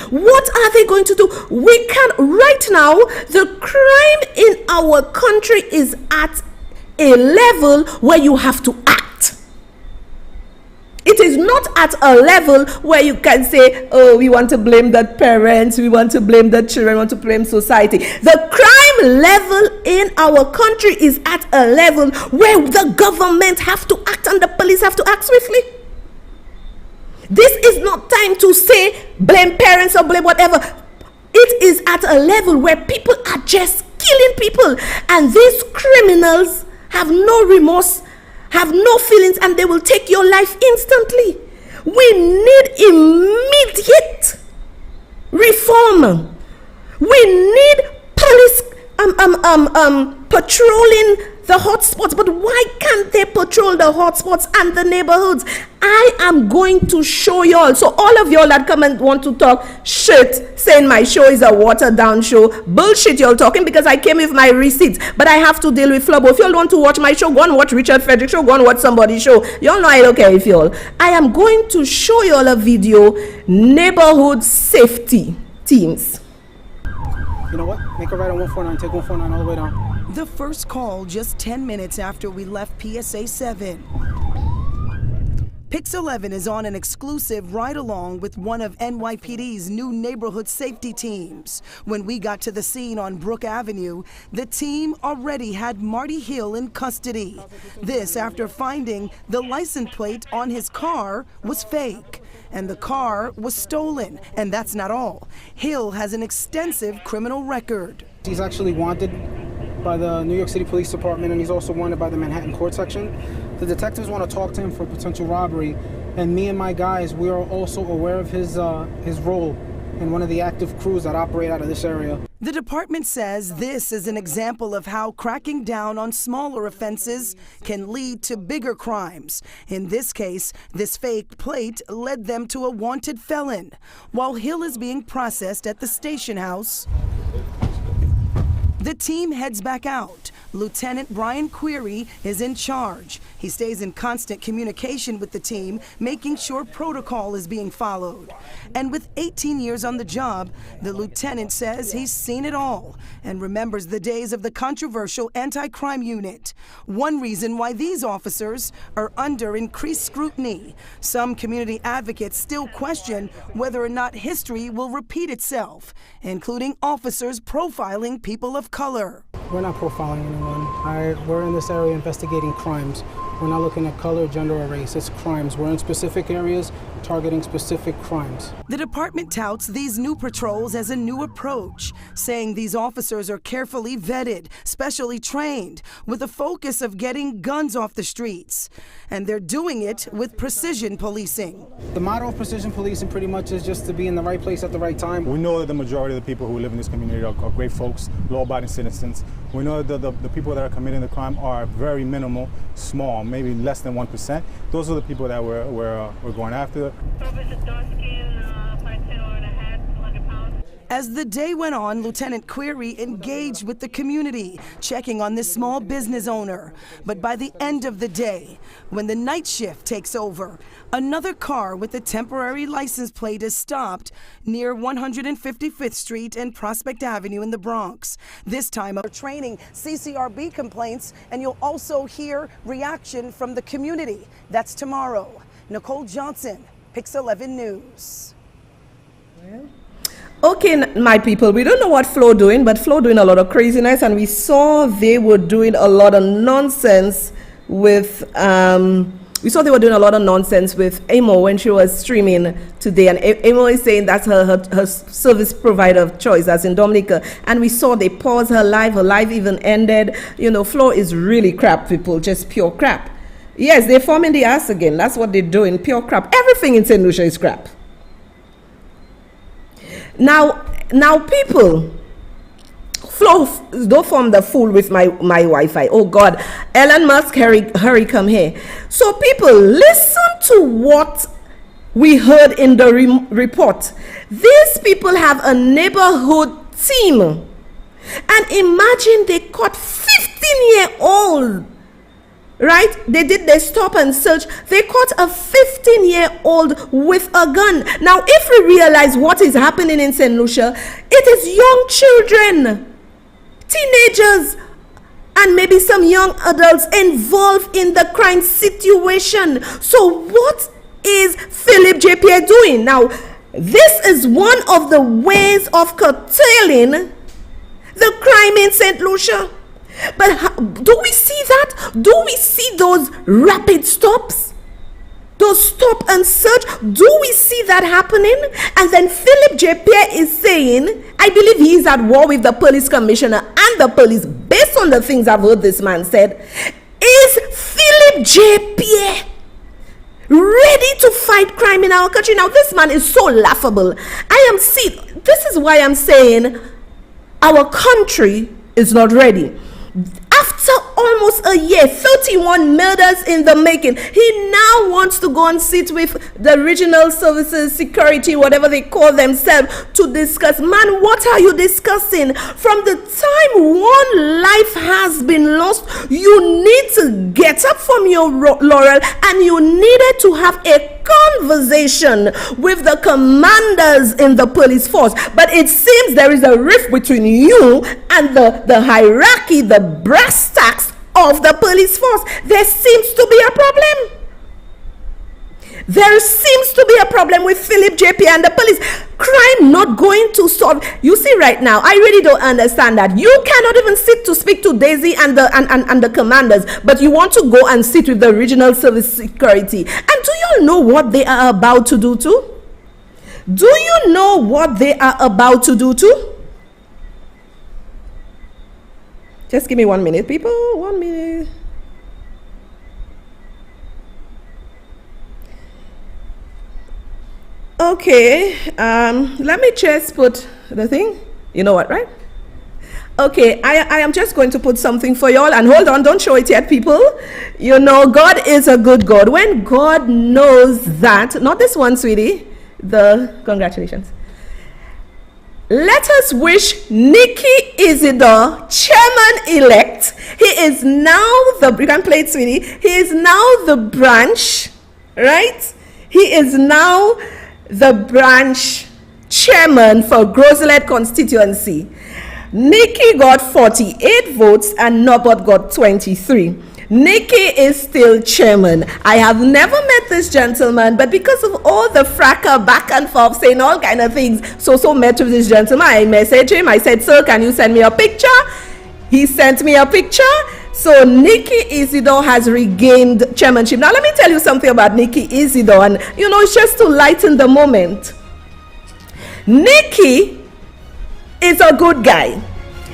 S1: What are they going to do? We can, right now, the crime in our country is at a level where you have to act. It is not at a level where you can say, oh, we want to blame the parents, we want to blame the children, we want to blame society. The crime level in our country is at a level where the government have to act and the police have to act swiftly. This is not time to say blame parents or blame whatever. It is at a level where people are just killing people, and these criminals have no remorse, have no feelings, and they will take your life instantly. We need immediate reform. We need police patrolling the hotspots. But why can't they patrol the hotspots and the neighborhoods? I am going to show y'all. So all of y'all that come and want to talk shit, saying my show is a watered down show, bullshit y'all talking, because I came with my receipts, but I have to deal with Flubbo. If y'all want to watch my show, go and watch Richard Frederick show, go and watch somebody's show. Y'all know I don't care if y'all. I am going to show y'all a video, neighborhood safety teams.
S4: You know what? Make a right on 149, take 149 all the way down.
S5: The first call just 10 minutes after we left PSA 7. Pix 11 is on an exclusive ride-along with one of NYPD's new neighborhood safety teams. When we got to the scene on Brook Avenue, the team already had Marty Hill in custody. This after finding the license plate on his car was fake, and the car was stolen. And that's not all. Hill has an extensive criminal record.
S4: He's actually wanted by the New York City Police Department, and he's also wanted by the Manhattan Court Section. The detectives want to talk to him for potential robbery, and me and my guys, we are also aware of his role in one of the active crews that operate out of this area.
S5: The department says this is an example of how cracking down on smaller offenses can lead to bigger crimes. In this case, this fake plate led them to a wanted felon. While Hill is being processed at the station house, the team heads back out. Lieutenant Brian Query is in charge. He stays in constant communication with the team, making sure protocol is being followed. And with 18 years on the job, the lieutenant says he's seen it all and remembers the days of the controversial anti-crime unit. One reason why these officers are under increased scrutiny. Some community advocates still question whether or not history will repeat itself, including officers profiling people of color.
S4: We're not profiling anyone. We're in this area investigating crimes. We're not looking at color, gender, or race. It's crimes. We're in specific areas targeting specific crimes.
S5: The department touts these new patrols as a new approach, saying these officers are carefully vetted, specially trained, with a focus of getting guns off the streets. And they're doing it with precision policing.
S4: The motto of precision policing pretty much is just to be in the right place at the right time.
S6: We know that the majority of the people who live in this community are great folks, law-abiding citizens. We know that the people that are committing the crime are very minimal, small, maybe less than 1%. Those are the people that we're going after.
S5: As the day went on, Lieutenant Query engaged with the community, checking on this small business owner. But by the end of the day, when the night shift takes over, another car with a temporary license plate is stopped near 155th Street and Prospect Avenue in the Bronx. This time, training CCRB complaints, and you'll also hear reaction from the community. That's tomorrow. Nicole Johnson, Pix 11 News.
S1: Okay, my people, we don't know what Flo doing, but Flo doing a lot of craziness, and we saw they were doing a lot of nonsense with with Amo when she was streaming today, and Amo is saying that's her service provider of choice, that's in Dominica, and we saw they paused her live even ended. You know, Flo is really crap, people, just pure crap. Yes, they're forming the ass again, that's what they're doing, pure crap. Everything in St. Lucia is crap. Now, people, Flo, don't form the fool with my Wi-Fi. Oh God, Elon Musk, hurry, come here. So people, listen to what we heard in the report. These people have a neighborhood team, and imagine they caught 15-year-old. Right? They stop and search. They caught a 15-year-old with a gun. Now, if we realize what is happening in St. Lucia, it is young children, teenagers, and maybe some young adults involved in the crime situation. So what is Philip J. Pierre doing? Now, this is one of the ways of curtailing the crime in St. Lucia. But do we see that? Do we see those rapid stops? Those stop and search? Do we see that happening? And then Philip J. Pierre is saying, I believe he is at war with the police commissioner and the police, based on the things I've heard this man said. Is Philip J. Pierre ready to fight crime in our country? Now, this man is so laughable. This is why I'm saying our country is not ready. After almost a year, 31 murders in the making, he now wants to go and sit with the regional services, security, whatever they call themselves, to discuss. Man, what are you discussing? From the time one life has been lost, you need to get up from your laurel and you needed to have a conversation with the commanders in the police force. But it seems there is a rift between you and the hierarchy, the brass tacks of the police force. There seems to be a problem. There seems to be a problem with Philip JP and the police. Crime not going to solve. You see right now, I really don't understand that. You cannot even sit to speak to Daisy and the commanders, but you want to go and sit with the regional service security. And do you know what they are about to do too? Do you know what they are about to do too? Just give me 1 minute, people. 1 minute. Okay, let me just put the thing. You know what, right? Okay, I am just going to put something for y'all, and hold on, don't show it yet, people. You know, God is a good God. When God knows that, not this one, sweetie, congratulations. Let us wish Nikki Isidore, chairman-elect. He is now you can play it, sweetie. He is now the branch, right? He is now the branch chairman for Groselet constituency. Nikki got 48 votes and Norbert got 23. Nikki is still chairman. I have never met this gentleman, but because of all the fracas back and forth, saying all kind of things, so met with this gentleman. I messaged him. I said, sir, can you send me a picture? He sent me a picture. So Nikki Isidore has regained chairmanship. Now let me tell you something about Nikki Isidore, and you know, it's just to lighten the moment. Nikki is a good guy.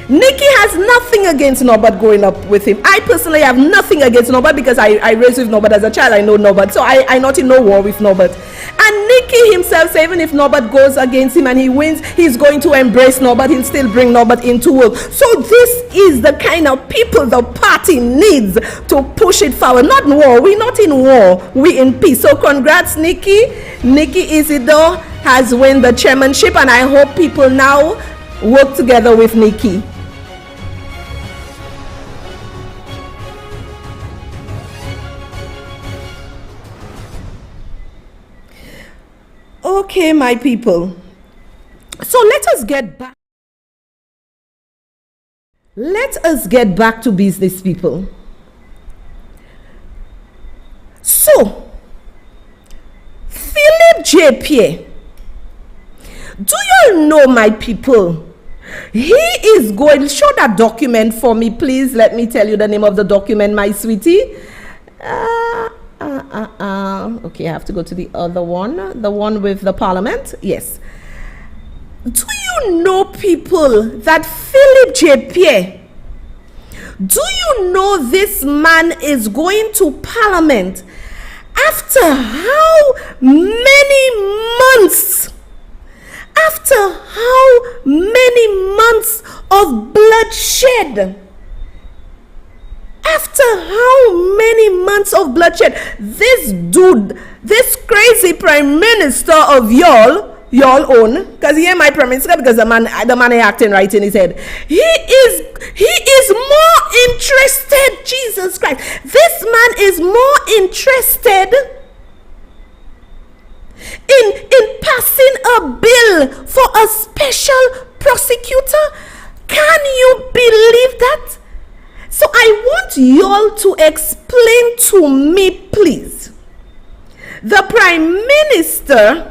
S1: Nikki has nothing against Norbert growing up with him. I personally have nothing against Norbert because I raised with Norbert as a child. I know Norbert, so I'm not in no war with Norbert. And Nikki himself said even if Norbert goes against him and he wins, he's going to embrace Norbert. He'll still bring Norbert into work. So this is the kind of people the party needs to push it forward. Not war. We're not in war. We're in peace. So congrats, Nikki. Nikki Isidore has won the chairmanship, and I hope people now work together with Nikki. Okay, my people. So let us get back. Let us get back to business, people. So, Philip J. Pierre, do you know, my people, he is going, show that document for me, please. Let me tell you the name of the document, my sweetie. Okay, I have to go to the other one, the one with the parliament. Yes. Do you know, people, that Philip J. Pierre, do you know this man is going to parliament after how many months? After how many months of bloodshed? After how many months of bloodshed? This dude, this crazy prime minister of y'all own, because he ain't my prime minister, because the man is acting right in his head. He is more interested, Jesus Christ. This man is more interested in passing a bill for a special prosecutor. Can you believe that? So I want y'all to explain to me, please, the Prime Minister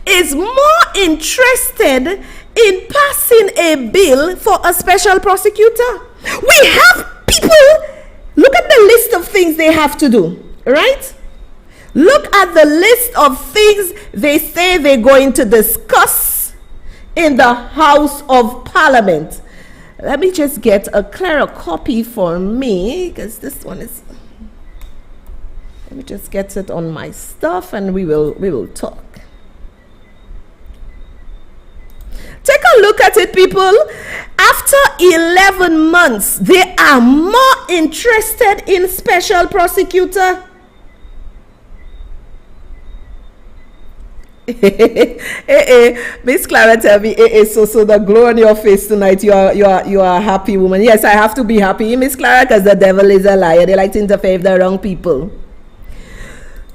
S1: is more interested in passing a bill for a special prosecutor. We have people, look at the list of things they have to do, right? Look at the list of things they say they're going to discuss in the House of Parliament. Let me just get a clearer copy for me, because this one is, let me just get it on my stuff and we will talk. Take a look at it, people. After 11 months, they are more interested in special prosecutor. Miss Clara tell me, so the glow on your face tonight, you are a happy woman. Yes, I have to be happy, Miss Clara, because the devil is a liar. They like to interfere with the wrong people.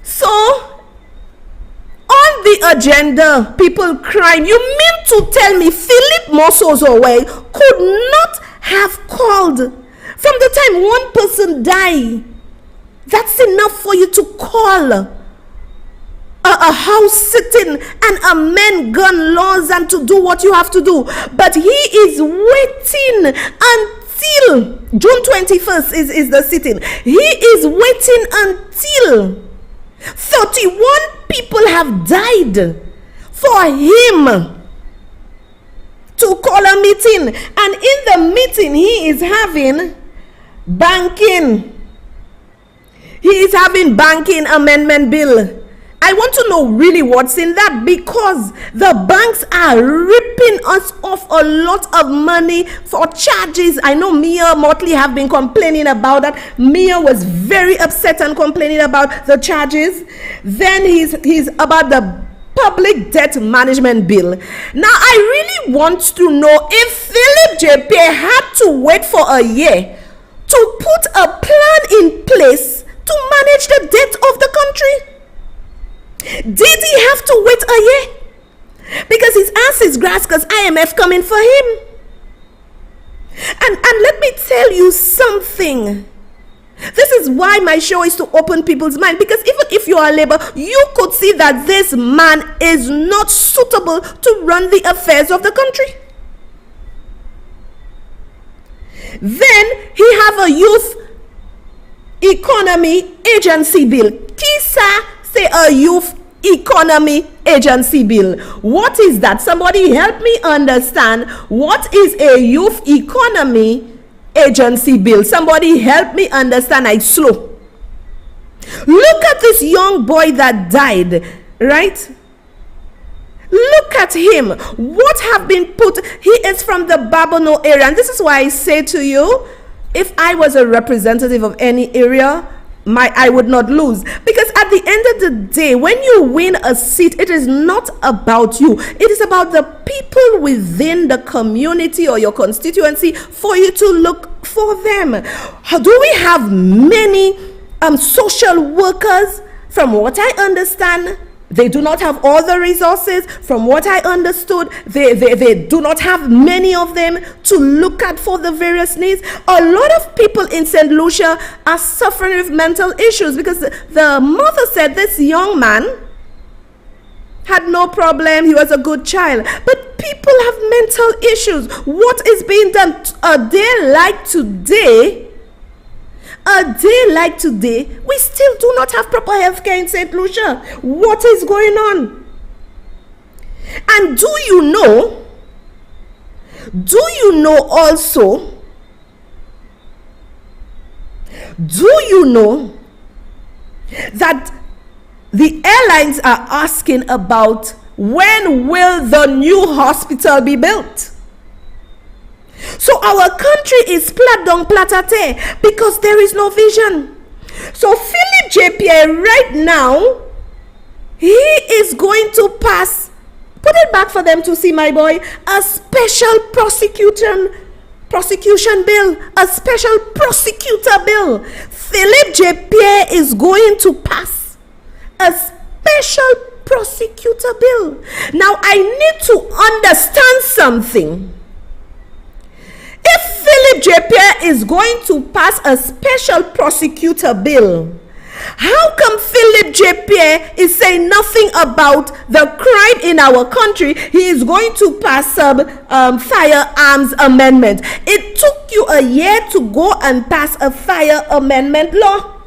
S1: So, on the agenda, people crying, you mean to tell me Philip Mosozowe could not have called from the time one person died? That's enough for you to call a house sitting and amend gun laws and to do what you have to do. But he is waiting until June 21st is the sitting. He is waiting until 31 people have died for him to call a meeting. And in the meeting, he is having banking. He is having banking amendment bill. I want to know really what's in that, because the banks are ripping us off a lot of money for charges. I know Mia Motley have been complaining about that. Mia was very upset and complaining about the charges. Then he's about the public debt management bill. Now, I really want to know if Philip JP had to wait for a year to put a plan in place to manage the debt of the country. Did he have to wait a year? Because his ass is grass, because IMF coming for him. And let me tell you something. This is why my show is to open people's mind, because even if you are Labour, you could see that this man is not suitable to run the affairs of the country. Then he have a youth economy agency bill. Kisa say a youth economy agency bill. What is that? Somebody help me understand. What is a youth economy agency bill? Somebody help me understand. I slow. Look at this young boy that died, right? Look at him. What have been put? He is from the Babonneau area. And this is why I say to you, if I was a representative of any area, I would not lose. Because at the end of the day, when you win a seat, it is not about you. It is about the people within the community or your constituency for you to look for them. Do we have many social workers? From what I understand, they do not have all the resources. From what I understood, they do not have many of them to look at for the various needs. A lot of people in St. Lucia are suffering with mental issues, because the mother said this young man had no problem. He was a good child. But people have mental issues. What is being done? A day like today, we still do not have proper healthcare in St. Lucia. What is going on? And do you know also that the airlines are asking about when will the new hospital be built? So our country is plat down platate because there is no vision. So Philip JPA right now, he is going to pass, put it back for them to see, my boy, a special prosecution bill, a special prosecutor bill. Philip JPA is going to pass a special prosecutor bill. Now I need to understand something. If Philip JPA is going to pass a special prosecutor bill, How come Philip J. Pierre is saying nothing about the crime in our country? He is going to pass some firearms amendment. It took you a year to go and pass a fire amendment law.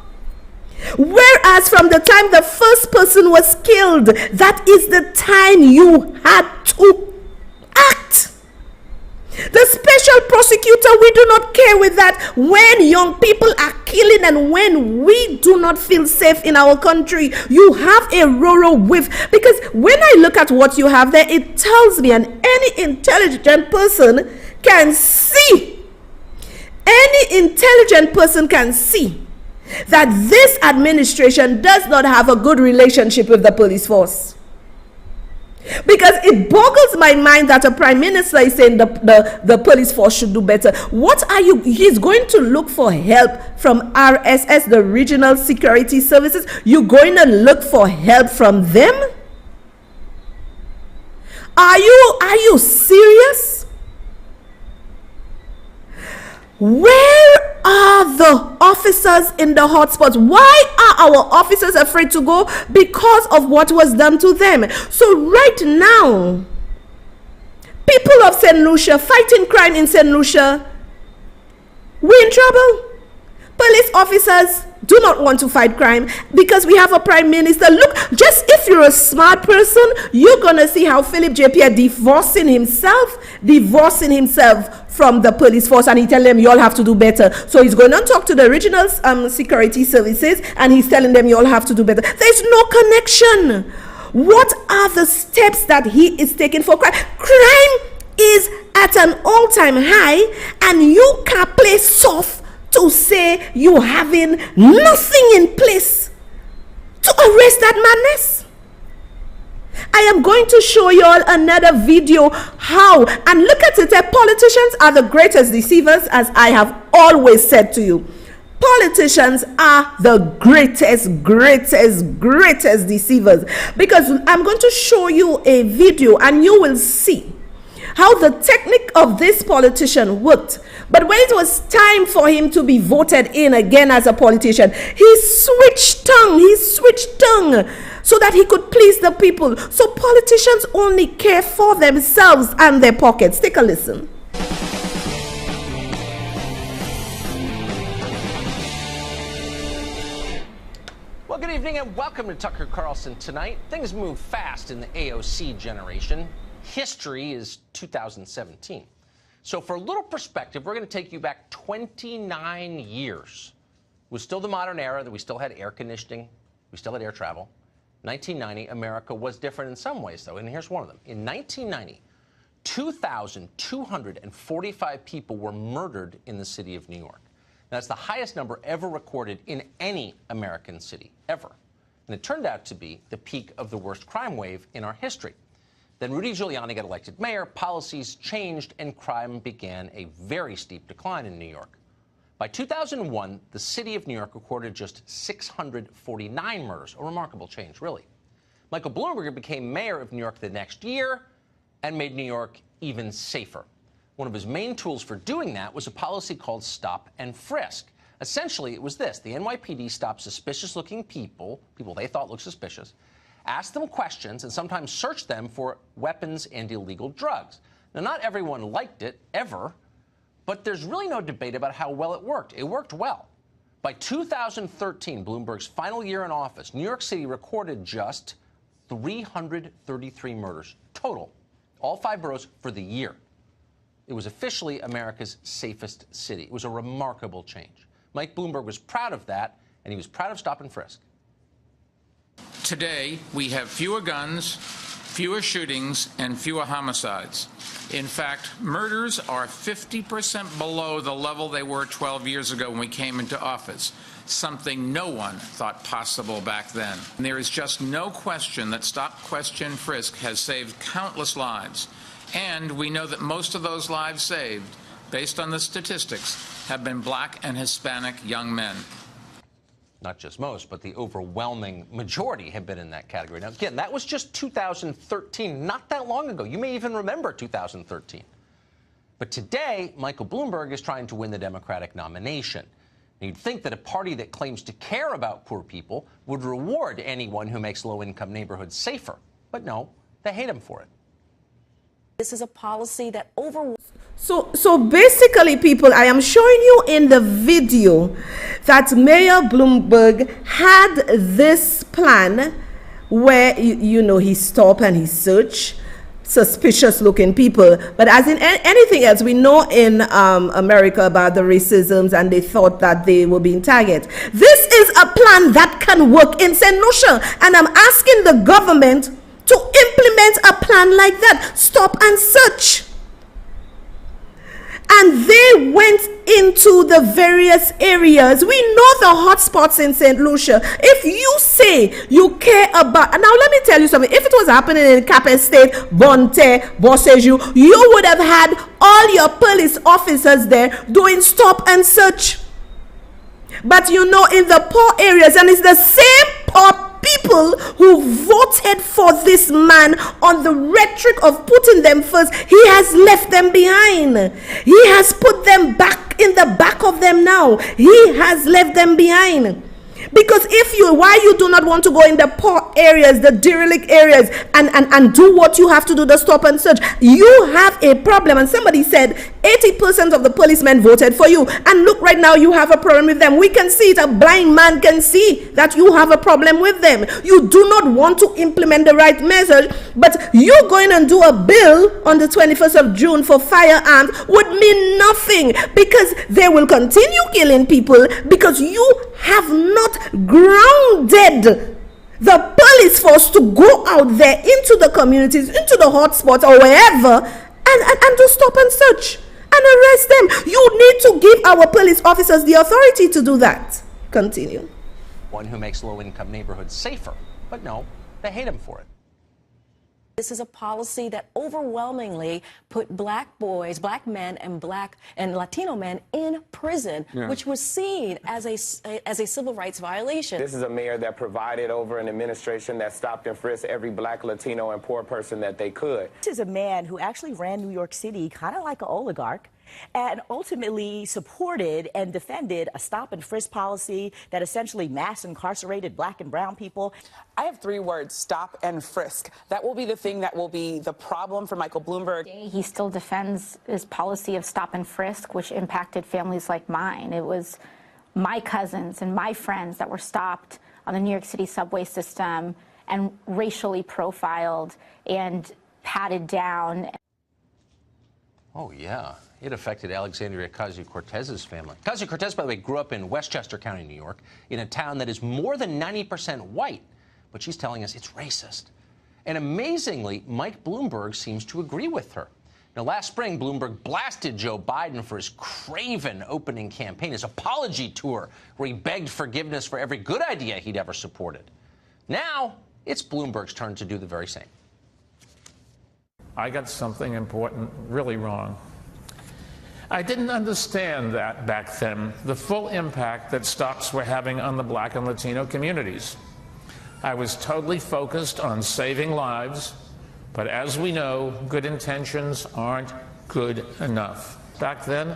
S1: Whereas from the time the first person was killed, that is the time you had to act. The special prosecutor, we do not care with that when young people are killing and when we do not feel safe in our country. You have a rural whiff, because when I look at what you have there, it tells me, and any intelligent person can see, that this administration does not have a good relationship with the police force. Because it boggles my mind that a prime minister is saying the police force should do better. What are you? He's going to look for help from RSS, the Regional Security Services. You're going to look for help from them? Are you serious? Where are the officers in the hotspots? Why are our officers afraid to go? Because of what was done to them. So right now, people of St. Lucia, fighting crime in St. Lucia, we're in trouble. Police officers do not want to fight crime because we have a prime minister. Look, just if you're a smart person, you're going to see how Philip J. Pierre divorcing himself from the police force, and he tell them you all have to do better. So he's going to talk to the regional security services, and he's telling them you all have to do better. There's no connection. What are the steps that he is taking for crime? Crime is at an all-time high, and you can't play soft to say you having nothing in place to arrest that madness. I am going to show you all another video how, and look at it, politicians are the greatest deceivers, as I have always said to you. Politicians are the greatest deceivers, because I'm going to show you a video and you will see how the technique of this politician worked. But when it was time for him to be voted in again as a politician, he switched tongue so that he could please the people. So politicians only care for themselves and their pockets. Take a listen.
S7: Well, good evening and welcome to Tucker Carlson Tonight. Things move fast in the AOC generation. History is 2017. So for a little perspective, we're going to take you back 29 years. It was still the modern era that we still had air conditioning, we still had air travel. 1990, America was different in some ways, though, and here's one of them. In 1990, 2,245 people were murdered in the city of New York. That's the highest number ever recorded in any American city, ever. And it turned out to be the peak of the worst crime wave in our history. Then Rudy Giuliani got elected mayor, policies changed, and crime began a very steep decline in New York. By 2001, the city of New York recorded just 649 murders, a remarkable change, really. Michael Bloomberg became mayor of New York the next year and made New York even safer. One of his main tools for doing that was a policy called stop and frisk. Essentially, it was this. The NYPD stopped suspicious-looking people they thought looked suspicious, asked them questions, and sometimes searched them for weapons and illegal drugs. Now, not everyone liked it, ever, but there's really no debate about how well it worked. It worked well. By 2013, Bloomberg's final year in office, New York City recorded just 333 murders total, all 5 boroughs for the year. It was officially America's safest city. It was a remarkable change. Mike Bloomberg was proud of that, and he was proud of stop and frisk.
S8: Today, we have fewer guns, fewer shootings, and fewer homicides. In fact, murders are 50% below the level they were 12 years ago when we came into office, something no one thought possible back then. And there is just no question that Stop, Question, Frisk has saved countless lives. And we know that most of those lives saved, based on the statistics, have been Black and Hispanic young men.
S7: Not just most, but the overwhelming majority have been in that category. Now, again, that was just 2013, not that long ago. You may even remember 2013. But today, Michael Bloomberg is trying to win the Democratic nomination. You'd think that a party that claims to care about poor people would reward anyone who makes low-income neighborhoods safer. But no, they hate them for it.
S9: This is a policy that
S1: So basically, people, I am showing you in the video that Mayor Bloomberg had this plan where, you know, he stop and he search suspicious looking people. But as in anything else, we know in America about the racisms, and they thought that they were being targeted. This is a plan that can work in St. Lucia, and I'm asking the government to implement a plan like that. Stop and search. And they went into the various areas. We know the hotspots in St. Lucia. If you say you care about, and now let me tell you something. If it was happening in Cap State, Bonte, Boseju, you would have had all your police officers there doing stop and search. But you know, in the poor areas, and it's the same poor people who voted for this man on the rhetoric of putting them first, he has left them behind. He has put them back in the back of them now. He has left them behind. Because why you do not want to go in the poor areas, the derelict areas, and do what you have to do, the stop and search, you have a problem. And somebody said 80% of the policemen voted for you, and look, right now you have a problem with them. We can see it. A blind man can see that you have a problem with them. You do not want to implement the right message, but you going and do a bill on the 21st of June for firearms would mean nothing, because they will continue killing people because you have not grounded the police force to go out there into the communities, into the hotspots or wherever, and to stop and search and arrest them. You need to give our police officers the authority to do that. Continue.
S7: One who makes low-income neighborhoods safer. But no, they hate him for it.
S9: This is a policy that overwhelmingly put black boys, black men, and black and Latino men in prison, which was seen as a civil rights violation.
S10: This is a mayor that provided over an administration that stopped and frisked every black, Latino, and poor person that they could.
S11: This is a man who actually ran New York City kind of like an oligarch, and ultimately supported and defended a stop and frisk policy that essentially mass incarcerated black and brown people.
S12: I have 3 words: stop and frisk. That will be the thing that will be the problem for Michael Bloomberg.
S13: He still defends his policy of stop and frisk, which impacted families like mine. It was my cousins and my friends that were stopped on the New York City subway system and racially profiled and patted down.
S7: Oh, yeah. It affected Alexandria Ocasio-Cortez's family. Ocasio-Cortez, by the way, grew up in Westchester County, New York, in a town that is more than 90% white. But she's telling us it's racist. And amazingly, Mike Bloomberg seems to agree with her. Now, last spring, Bloomberg blasted Joe Biden for his craven opening campaign, his apology tour, where he begged forgiveness for every good idea he'd ever supported. Now, it's Bloomberg's turn to do the very same.
S8: I got something important really wrong. I didn't understand that back then, the full impact that stops were having on the black and Latino communities. I was totally focused on saving lives, but as we know, good intentions aren't good enough. Back then,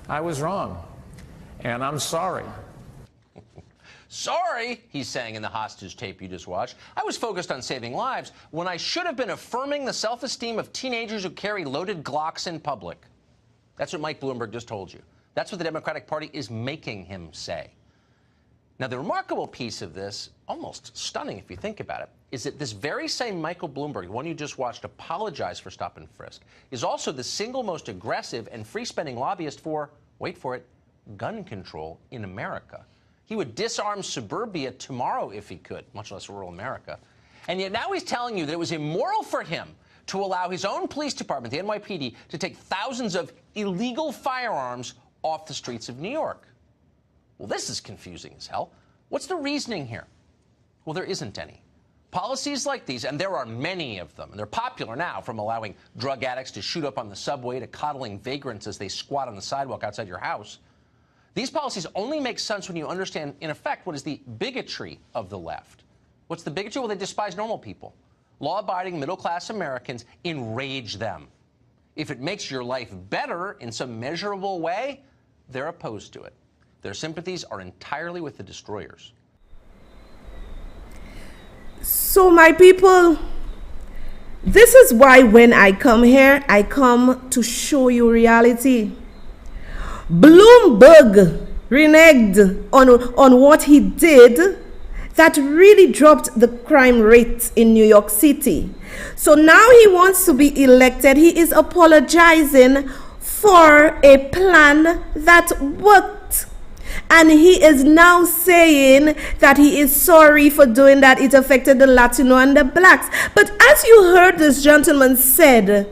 S8: I was wrong, and I'm sorry.
S7: Sorry, he's saying in the hostage tape you just watched. I was focused on saving lives when I should have been affirming the self-esteem of teenagers who carry loaded Glocks in public. That's what Mike Bloomberg just told you. That's what the Democratic Party is making him say. Now, the remarkable piece of this, almost stunning if you think about it, is that this very same Michael Bloomberg, the one you just watched apologize for stop and frisk, is also the single most aggressive and free-spending lobbyist for, wait for it, gun control in America. He would disarm suburbia tomorrow if he could, much less rural America. And yet now he's telling you that it was immoral for him to allow his own police department, the NYPD, to take thousands of illegal firearms off the streets of New York. Well, this is confusing as hell. What's the reasoning here? Well, there isn't any. Policies like these, and there are many of them, and they're popular now, from allowing drug addicts to shoot up on the subway to coddling vagrants as they squat on the sidewalk outside your house. These policies only make sense when you understand, in effect, what is the bigotry of the left. What's the bigotry? Well, they despise normal people. Law-abiding, middle-class Americans enrage them. If it makes your life better in some measurable way, they're opposed to it. Their sympathies are entirely with the destroyers.
S1: So, my people, this is why when I come here, I come to show you reality. Bloomberg reneged on what he did that really dropped the crime rate in New York City. So now he wants to be elected. He is apologizing for a plan that worked. And he is now saying that he is sorry for doing that. It affected the Latino and the blacks. But as you heard this gentleman said,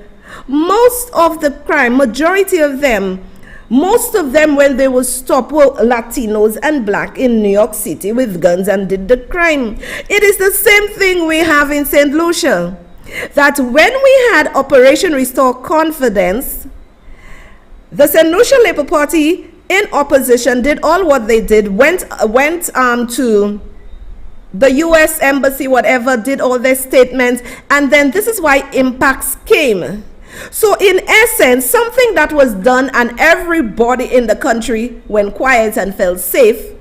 S1: most of the crime, majority of them, most of them when they were stopped were Latinos and black in New York City with guns and did the crime. It is the same thing we have in St. Lucia. That when we had Operation Restore Confidence, the St. Lucia Labour Party in opposition did all what they did, went to the U.S. Embassy, whatever, did all their statements, and then this is why impacts came. So in essence, something that was done and everybody in the country went quiet and felt safe,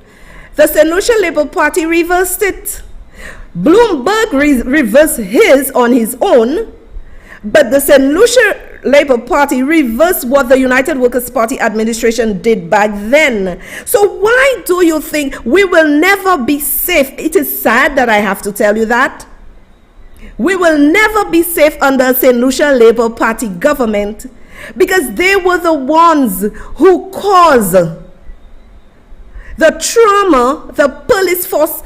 S1: the St. Lucia Labour Party reversed it. Bloomberg reversed his on his own, but the St. Lucia Labour Party reversed what the United Workers' Party administration did back then. So why do you think we will never be safe? It is sad that I have to tell you that. We will never be safe under St. Lucia Labour Party government because they were the ones who caused the trauma the police force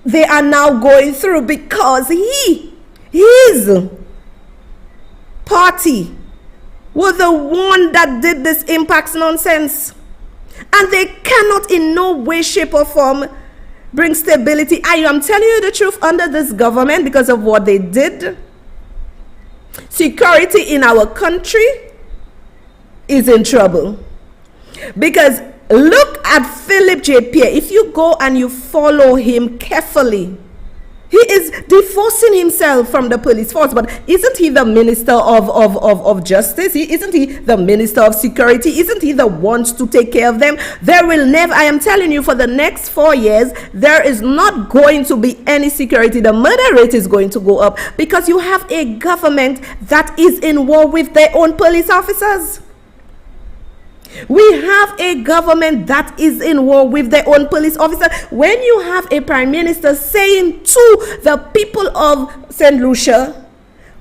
S1: they are now going through because his party were the one that did this impacts nonsense. And they cannot in no way, shape or form bring stability. I am telling you the truth, under this government, because of what they did, security in our country is in trouble. Because look at Philip J. Pierre. If you go and you follow him carefully, he is divorcing himself from the police force. But isn't he the minister of justice? Isn't he the minister of security? Isn't he the one to take care of them? There will never, I am telling you, for the next 4 years, there is not going to be any security. The murder rate is going to go up because you have a government that is in war with their own police officers. We have a government that is in war with their own police officer. When you have a prime minister saying to the people of St. Lucia,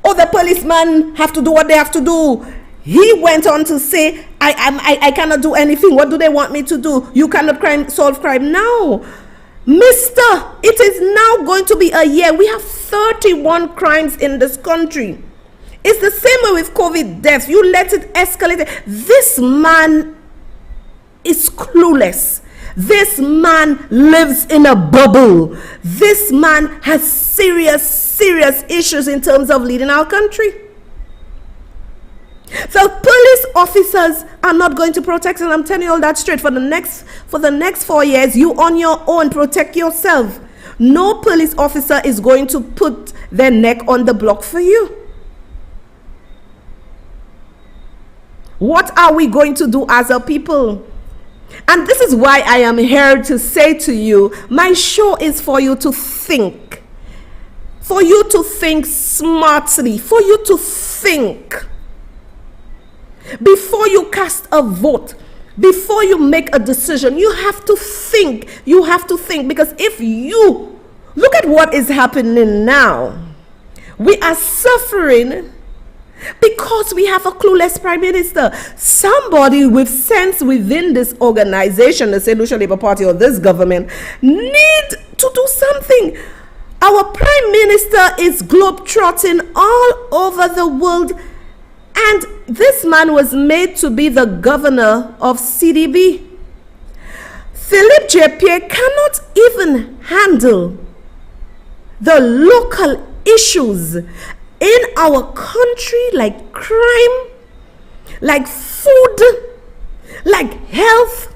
S1: oh, the policemen have to do what they have to do. He went on to say, I cannot do anything. What do they want me to do? You cannot solve crime. Now, mister, it is now going to be a year. We have 31 crimes in this country. It's the same way with COVID deaths. You let it escalate. This man is clueless. This man lives in a bubble. This man has serious issues in terms of leading our country. The police officers are not going to protect, and I'm telling you all that straight. For the next 4 years, you on your own, protect yourself. No police officer is going to put their neck on the block for you. What are we going to do as a people? And this is why I am here to say to you, my show is for you to think. For you to think smartly. For you to think. Before you cast a vote, before you make a decision, you have to think. You have to think. Because if you look at what is happening now, we are suffering because we have a clueless prime minister. Somebody with sense within this organization, the St. Lucia Labour Party or this government, need to do something. Our prime minister is globetrotting all over the world, and this man was made to be the governor of CDB. Philip J. Pierre cannot even handle the local issues in our country, like crime, like food, like health.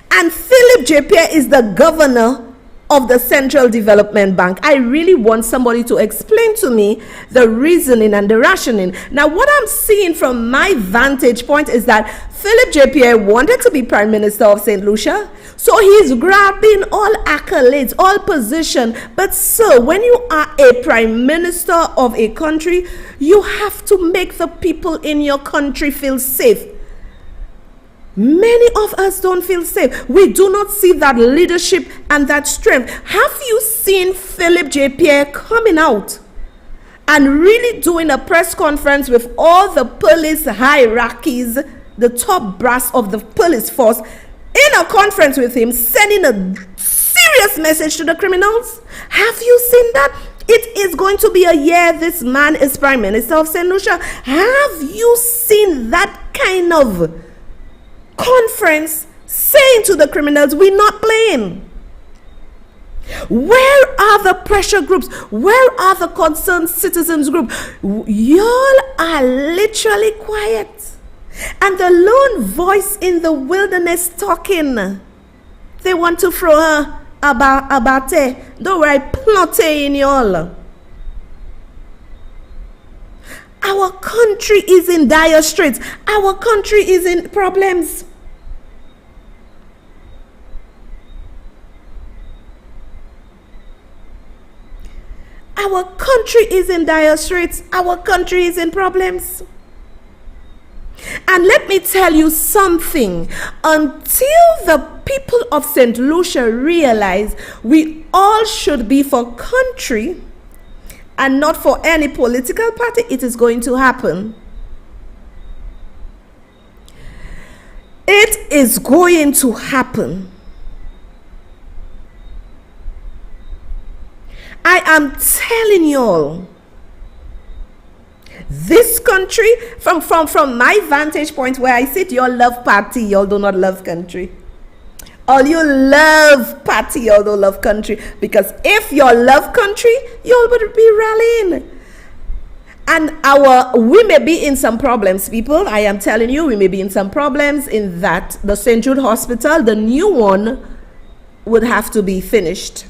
S1: And Philip J. Pierre is the governor of the Central Development Bank. I really want somebody to explain to me the reasoning and the rationing. Now, what I'm seeing from my vantage point is that Philip J. Pierre wanted to be Prime Minister of St. Lucia, so he's grabbing all accolades, all position. But sir, when you are a Prime Minister of a country, you have to make the people in your country feel safe. Many of us don't feel safe. We do not see that leadership and that strength. Have you seen Philip J. Pierre coming out and really doing a press conference with all the police hierarchies, the top brass of the police force, in a conference with him, sending a serious message to the criminals? Have you seen that? It is going to be a year this man is Prime Minister of St. Lucia. Have you seen that kind of conference saying to the criminals, we're not playing? Where are the pressure groups? Where are the concerned citizens group? Y'all are literally quiet, and the lone voice in the wilderness talking. They want to throw her abate. Don't worry, plot in y'all. Our country is in dire straits. Our country is in problems. Our country is in dire straits. Our country is in problems. And let me tell you something. Until the people of St. Lucia realize we all should be for country and not for any political party, it is going to happen. It is going to happen. I am telling y'all, this country, from my vantage point where I sit, y'all love party, y'all do not love country. All you love party, y'all don't love country. Because if y'all love country, y'all would be rallying. And we may be in some problems, people. I am telling you, we may be in some problems in that the St. Jude Hospital, the new one, would have to be finished.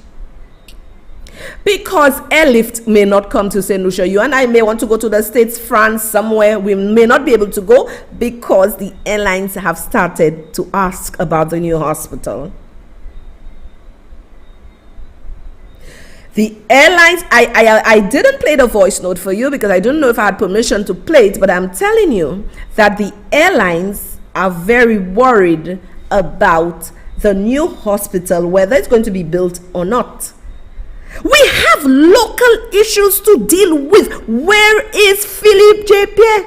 S1: Because airlift may not come to St. Lucia. You and I may want to go to the States, France, somewhere. We may not be able to go because the airlines have started to ask about the new hospital. The airlines, I didn't play the voice note for you because I don't know if I had permission to play it, but I'm telling you that the airlines are very worried about the new hospital, whether it's going to be built or not. We have local issues to deal with. Where is Philip J. Pierre?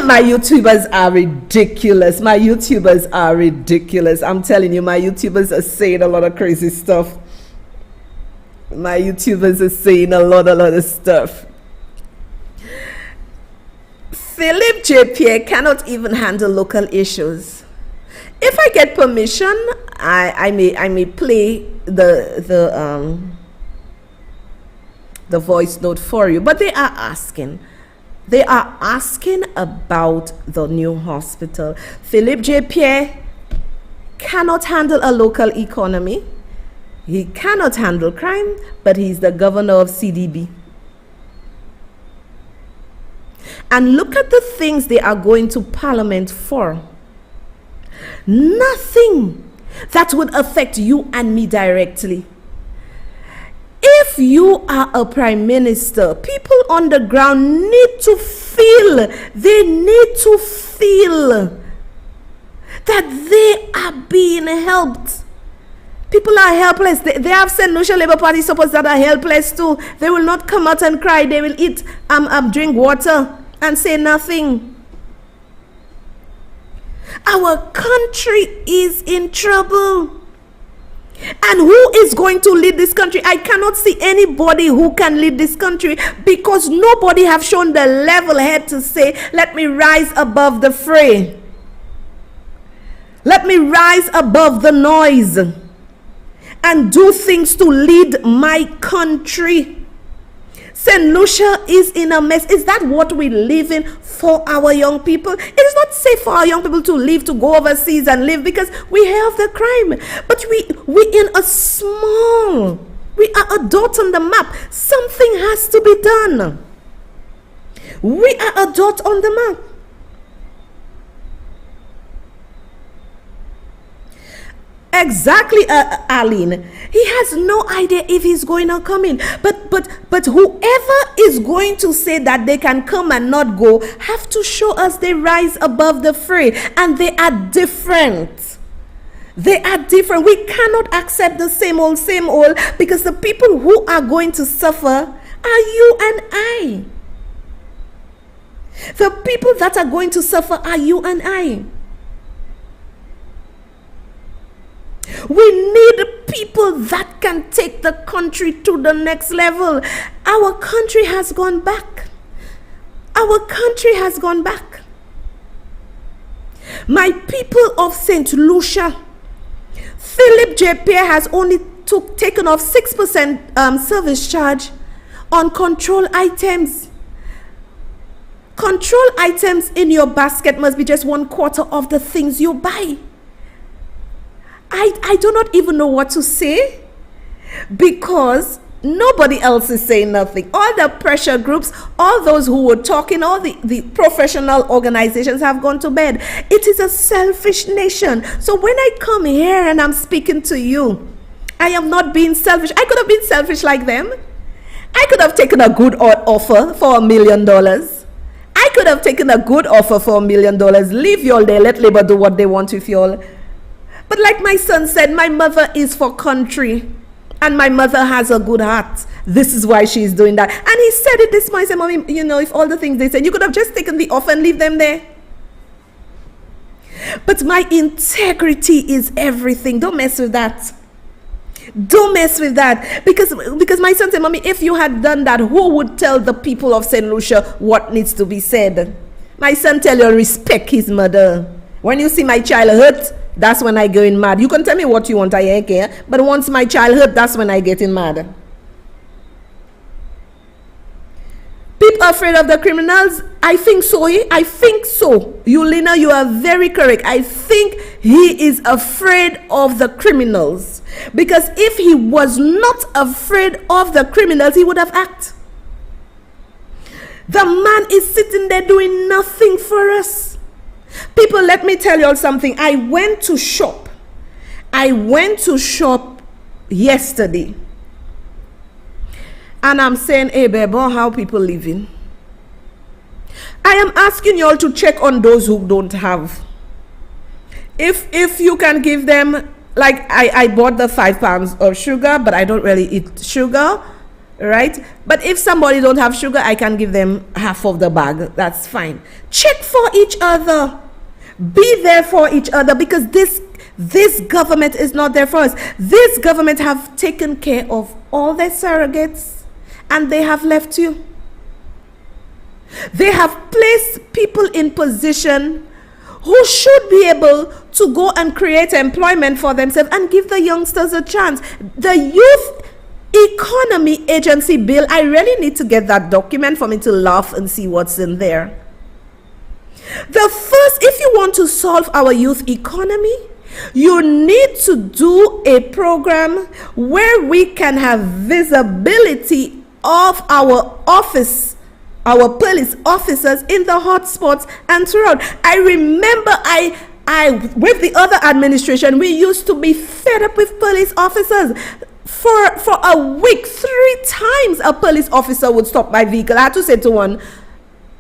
S1: My YouTubers are ridiculous. My YouTubers are ridiculous. I'm telling you, my YouTubers are saying a lot of crazy stuff. My YouTubers are saying a lot of stuff. Philip J. Pierre cannot even handle local issues. If I get permission, I may play the voice note for you. But they are asking about the new hospital. Philip J. Pierre cannot handle a local economy. He cannot handle crime, but he's the governor of CDB. And look at the things they are going to Parliament for. Nothing that would affect you and me directly. If you are a prime minister, people on the ground need to feel, that they are being helped. People are helpless. They have St. Lucia Labour Party supporters that are helpless too. They will not come out and cry. They will eat, drink water and say nothing. Our country is in trouble. And who is going to lead this country? I cannot see anybody who can lead this country because nobody have shown the level head to say, let me rise above the fray. Let me rise above the noise and do things to lead my country. St. Lucia is in a mess. Is that what we live in for our young people? It is not safe for our young people to leave, to go overseas and live, because we have the crime. But we are a dot on the map. Something has to be done. We are a dot on the map. Exactly, Aline. He has no idea if he's going to come in. But whoever is going to say that they can come and not go have to show us they rise above the fray. And they are different. They are different. We cannot accept the same old, because the people who are going to suffer are you and I. The people that are going to suffer are you and I. We need people that can take the country to the next level. Our country has gone back. Our country has gone back. My people of St. Lucia, Philip J. Pierre has only taken off 6% service charge on control items. Control items in your basket must be just 1/4 of the things you buy. I do not even know what to say, because nobody else is saying nothing. All the pressure groups, all those who were talking, all the professional organizations have gone to bed. It is a selfish nation. So when I come here and I'm speaking to you, I am not being selfish. I could have been selfish like them. I could have taken a good offer for $1 million. I could have taken a good offer for $1 million. Leave y'all there. Let Labor do what they want with y'all. But like my son said, my mother is for country. And my mother has a good heart. This is why she's doing that. And he said it this morning. He said, Mommy, you know, if all the things they said, you could have just taken the offer and leave them there. But my integrity is everything. Don't mess with that. Don't mess with that. Because my son said, Mommy, if you had done that, who would tell the people of St. Lucia what needs to be said? My son tell you, respect his mother. When you see my child hurt, that's when I go in mad. You can tell me what you want, I ain't care. But once my child hurt, that's when I get in mad. People are afraid of the criminals. I think so. I think so. Yulina, you are very correct. I think he is afraid of the criminals. Because if he was not afraid of the criminals, he would have acted. The man is sitting there doing nothing for us. People, let me tell you all something. I went to shop yesterday. And I'm saying, hey, babe, how people living? I am asking you all to check on those who don't have. If you can give them, like I bought the 5 pounds of sugar, but I don't really eat sugar, right? But if somebody don't have sugar, I can give them half of the bag. That's fine. Check for each other. Be there for each other, because this government is not there for us. This government have taken care of all their surrogates, and they have left you. They have placed people in position who should be able to go and create employment for themselves and give the youngsters a chance. The Youth Economy Agency bill, I really need to get that document for me to laugh and see what's in there. If you want to solve our youth economy, you need to do a program where we can have visibility of our police officers in the hotspots and throughout. I remember I with the other administration, we used to be fed up with police officers. For a week, 3 times a police officer would stop my vehicle. I had to say to one,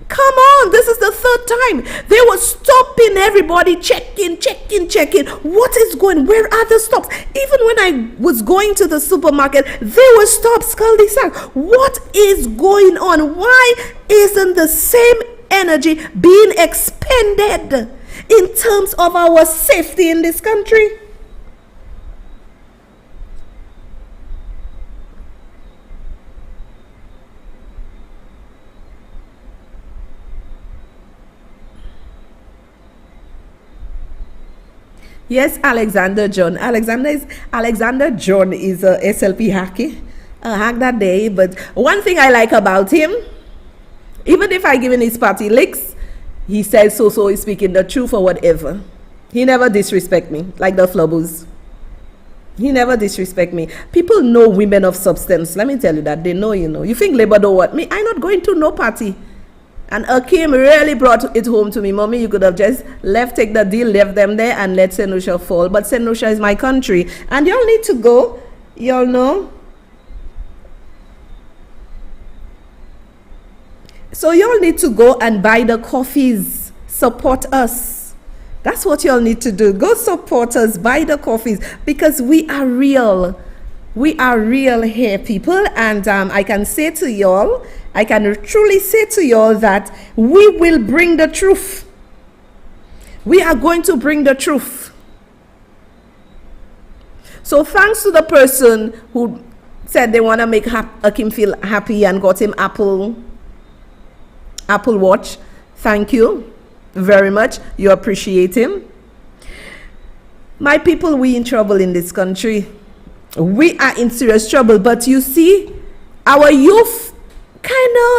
S1: come on, this is the 3rd time. They were stopping everybody, checking. What is going, where are the stops? Even when I was going to the supermarket, they were stopped, cul-de-sac. What is going on? Why isn't the same energy being expended in terms of our safety in this country? Yes, Alexander John. Alexander John is a SLP hacky. I'll hang that day. But one thing I like about him, even if I give him his party licks, he says so he's speaking the truth or whatever. He never disrespect me like the flubbles. He never disrespect me. People know women of substance. Let me tell you that. They know, you know. You think Labour don't want me? I'm not going to no party. And Akim really brought it home to me. Mommy, you could have just take the deal, left them there, and let St. Lucia fall. But St. Lucia is my country. And y'all need to go. Y'all know. So y'all need to go and buy the coffees. Support us. That's what y'all need to do. Go support us, buy the coffees, because we are real. We are real here, people. And I can say to y'all, I can truly say to y'all that we will bring the truth. We are going to bring the truth. So thanks to the person who said they want to make Akim feel happy and got him Apple Watch. Thank you very much. You appreciate him. My people, we in trouble in this country. We are in serious trouble. But you see, our youth,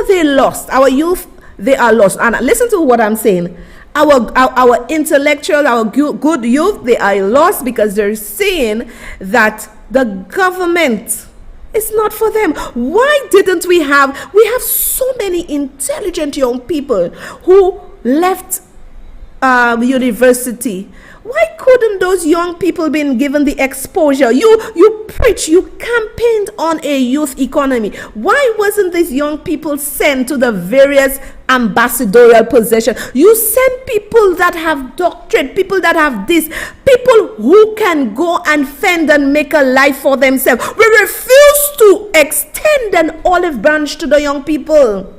S1: they lost. Our youth, they are lost. And listen to what I'm saying. Our intellectual, our good youth, they are lost because they're saying that the government is not for them. Why didn't we have so many intelligent young people who left university? Why couldn't those young people been given the exposure? You preach, you campaigned on a youth economy. Why wasn't these young people sent to the various ambassadorial positions? You send people that have doctorate, people that have this, people who can go and fend and make a life for themselves. We refuse to extend an olive branch to the young people.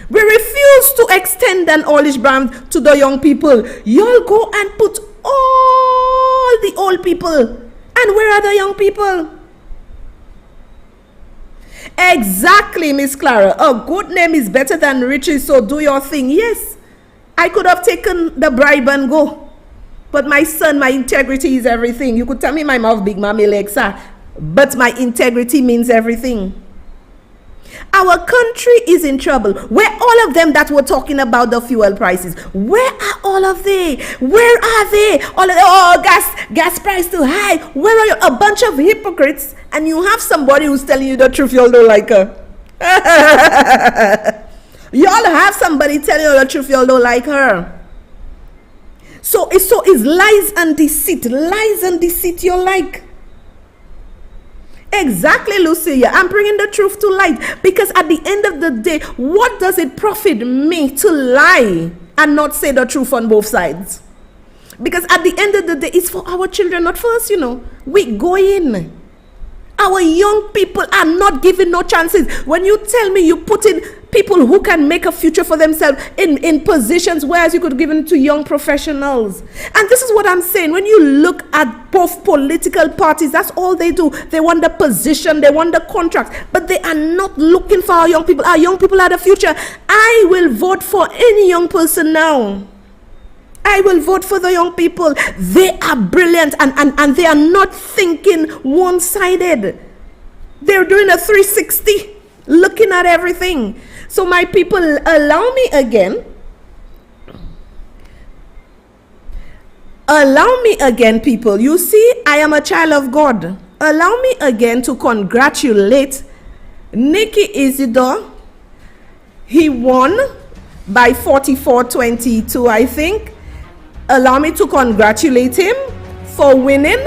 S1: We refuse to extend an olive branch to the young people. Y'all go and put all the old people. And where are the young people? Exactly, Miss Clara. A good name is better than riches, so do your thing. Yes, I could have taken the bribe and go. But my son, my integrity is everything. You could tell me my mouth big, mommy Lexa, but my integrity means everything. Our country is in trouble. Where all of them that were talking about the fuel prices? Where are all of they? Where are they? Gas price too high. Where are you? A bunch of hypocrites, and you have somebody who's telling you the truth. Y'all don't like her. Y'all have somebody telling you the truth. Y'all don't like her. So it's lies and deceit. Lies and deceit you like. Exactly, Lucia. I'm bringing the truth to light, because at the end of the day, what does it profit me to lie and not say the truth on both sides? Because at the end of the day, it's for our children, not for us, you know. We go in. Our young people are not given no chances. When you tell me you put in people who can make a future for themselves in positions, whereas you could give them to young professionals. And this is what I'm saying. When you look at both political parties, that's all they do. They want the position, they want the contracts, but they are not looking for our young people. Our young people are the future. I will vote for any young person now. I will vote for the young people. They are brilliant, and they are not thinking one-sided. They're doing a 360, looking at everything. So my people, allow me again, people. You see, I am a child of God. Allow me again to congratulate Nikki Isidore. He won by 44-22, I think. Allow me to congratulate him for winning.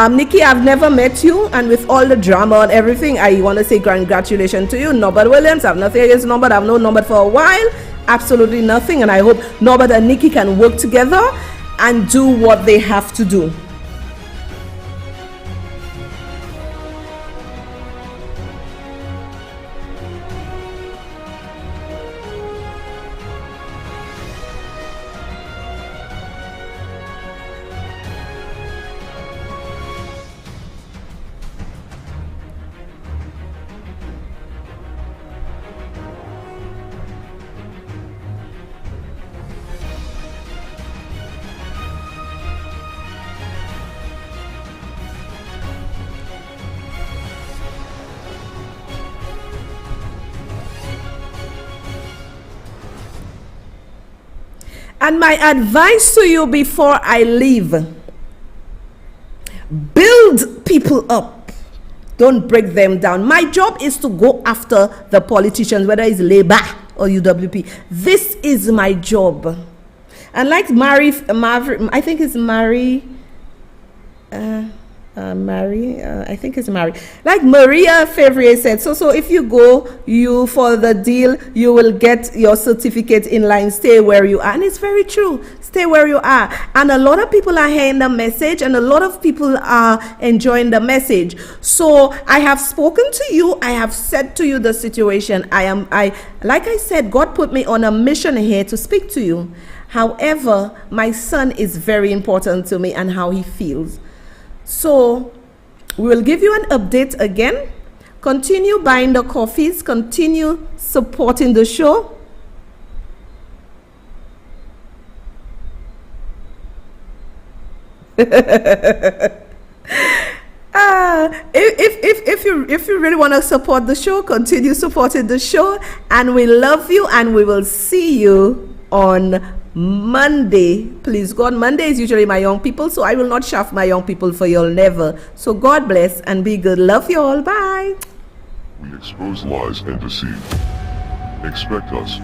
S1: Nikki, I've never met you, and with all the drama and everything, I want to say congratulations to you. Norbert Williams, I've nothing against Norbert. I've known Norbert for a while. Absolutely nothing. And I hope Norbert and Nikki can work together and do what they have to do. And my advice to you before I leave, build people up. Don't break them down. My job is to go after the politicians, whether it's Labour or UWP. This is my job. And like I think it's I think it's Mary. Like Maria Fevrier said, so if you go for the deal, you will get your certificate in line. Stay where you are. And it's very true. Stay where you are. And a lot of people are hearing the message, and a lot of people are enjoying the message. So I have spoken to you. I have said to you the situation. Like I said, God put me on a mission here to speak to you. However, my son is very important to me and how he feels. So we will give you an update again. Continue buying the coffees. Continue supporting the show. If you really want to support the show, continue supporting the show. And we love you, and we will see you on Monday. Please God, Monday is usually my young people, so I will not shaft my young people for y'all, never. So God bless and be good. Love you all. Bye.
S14: We expose lies and deceit. Expect us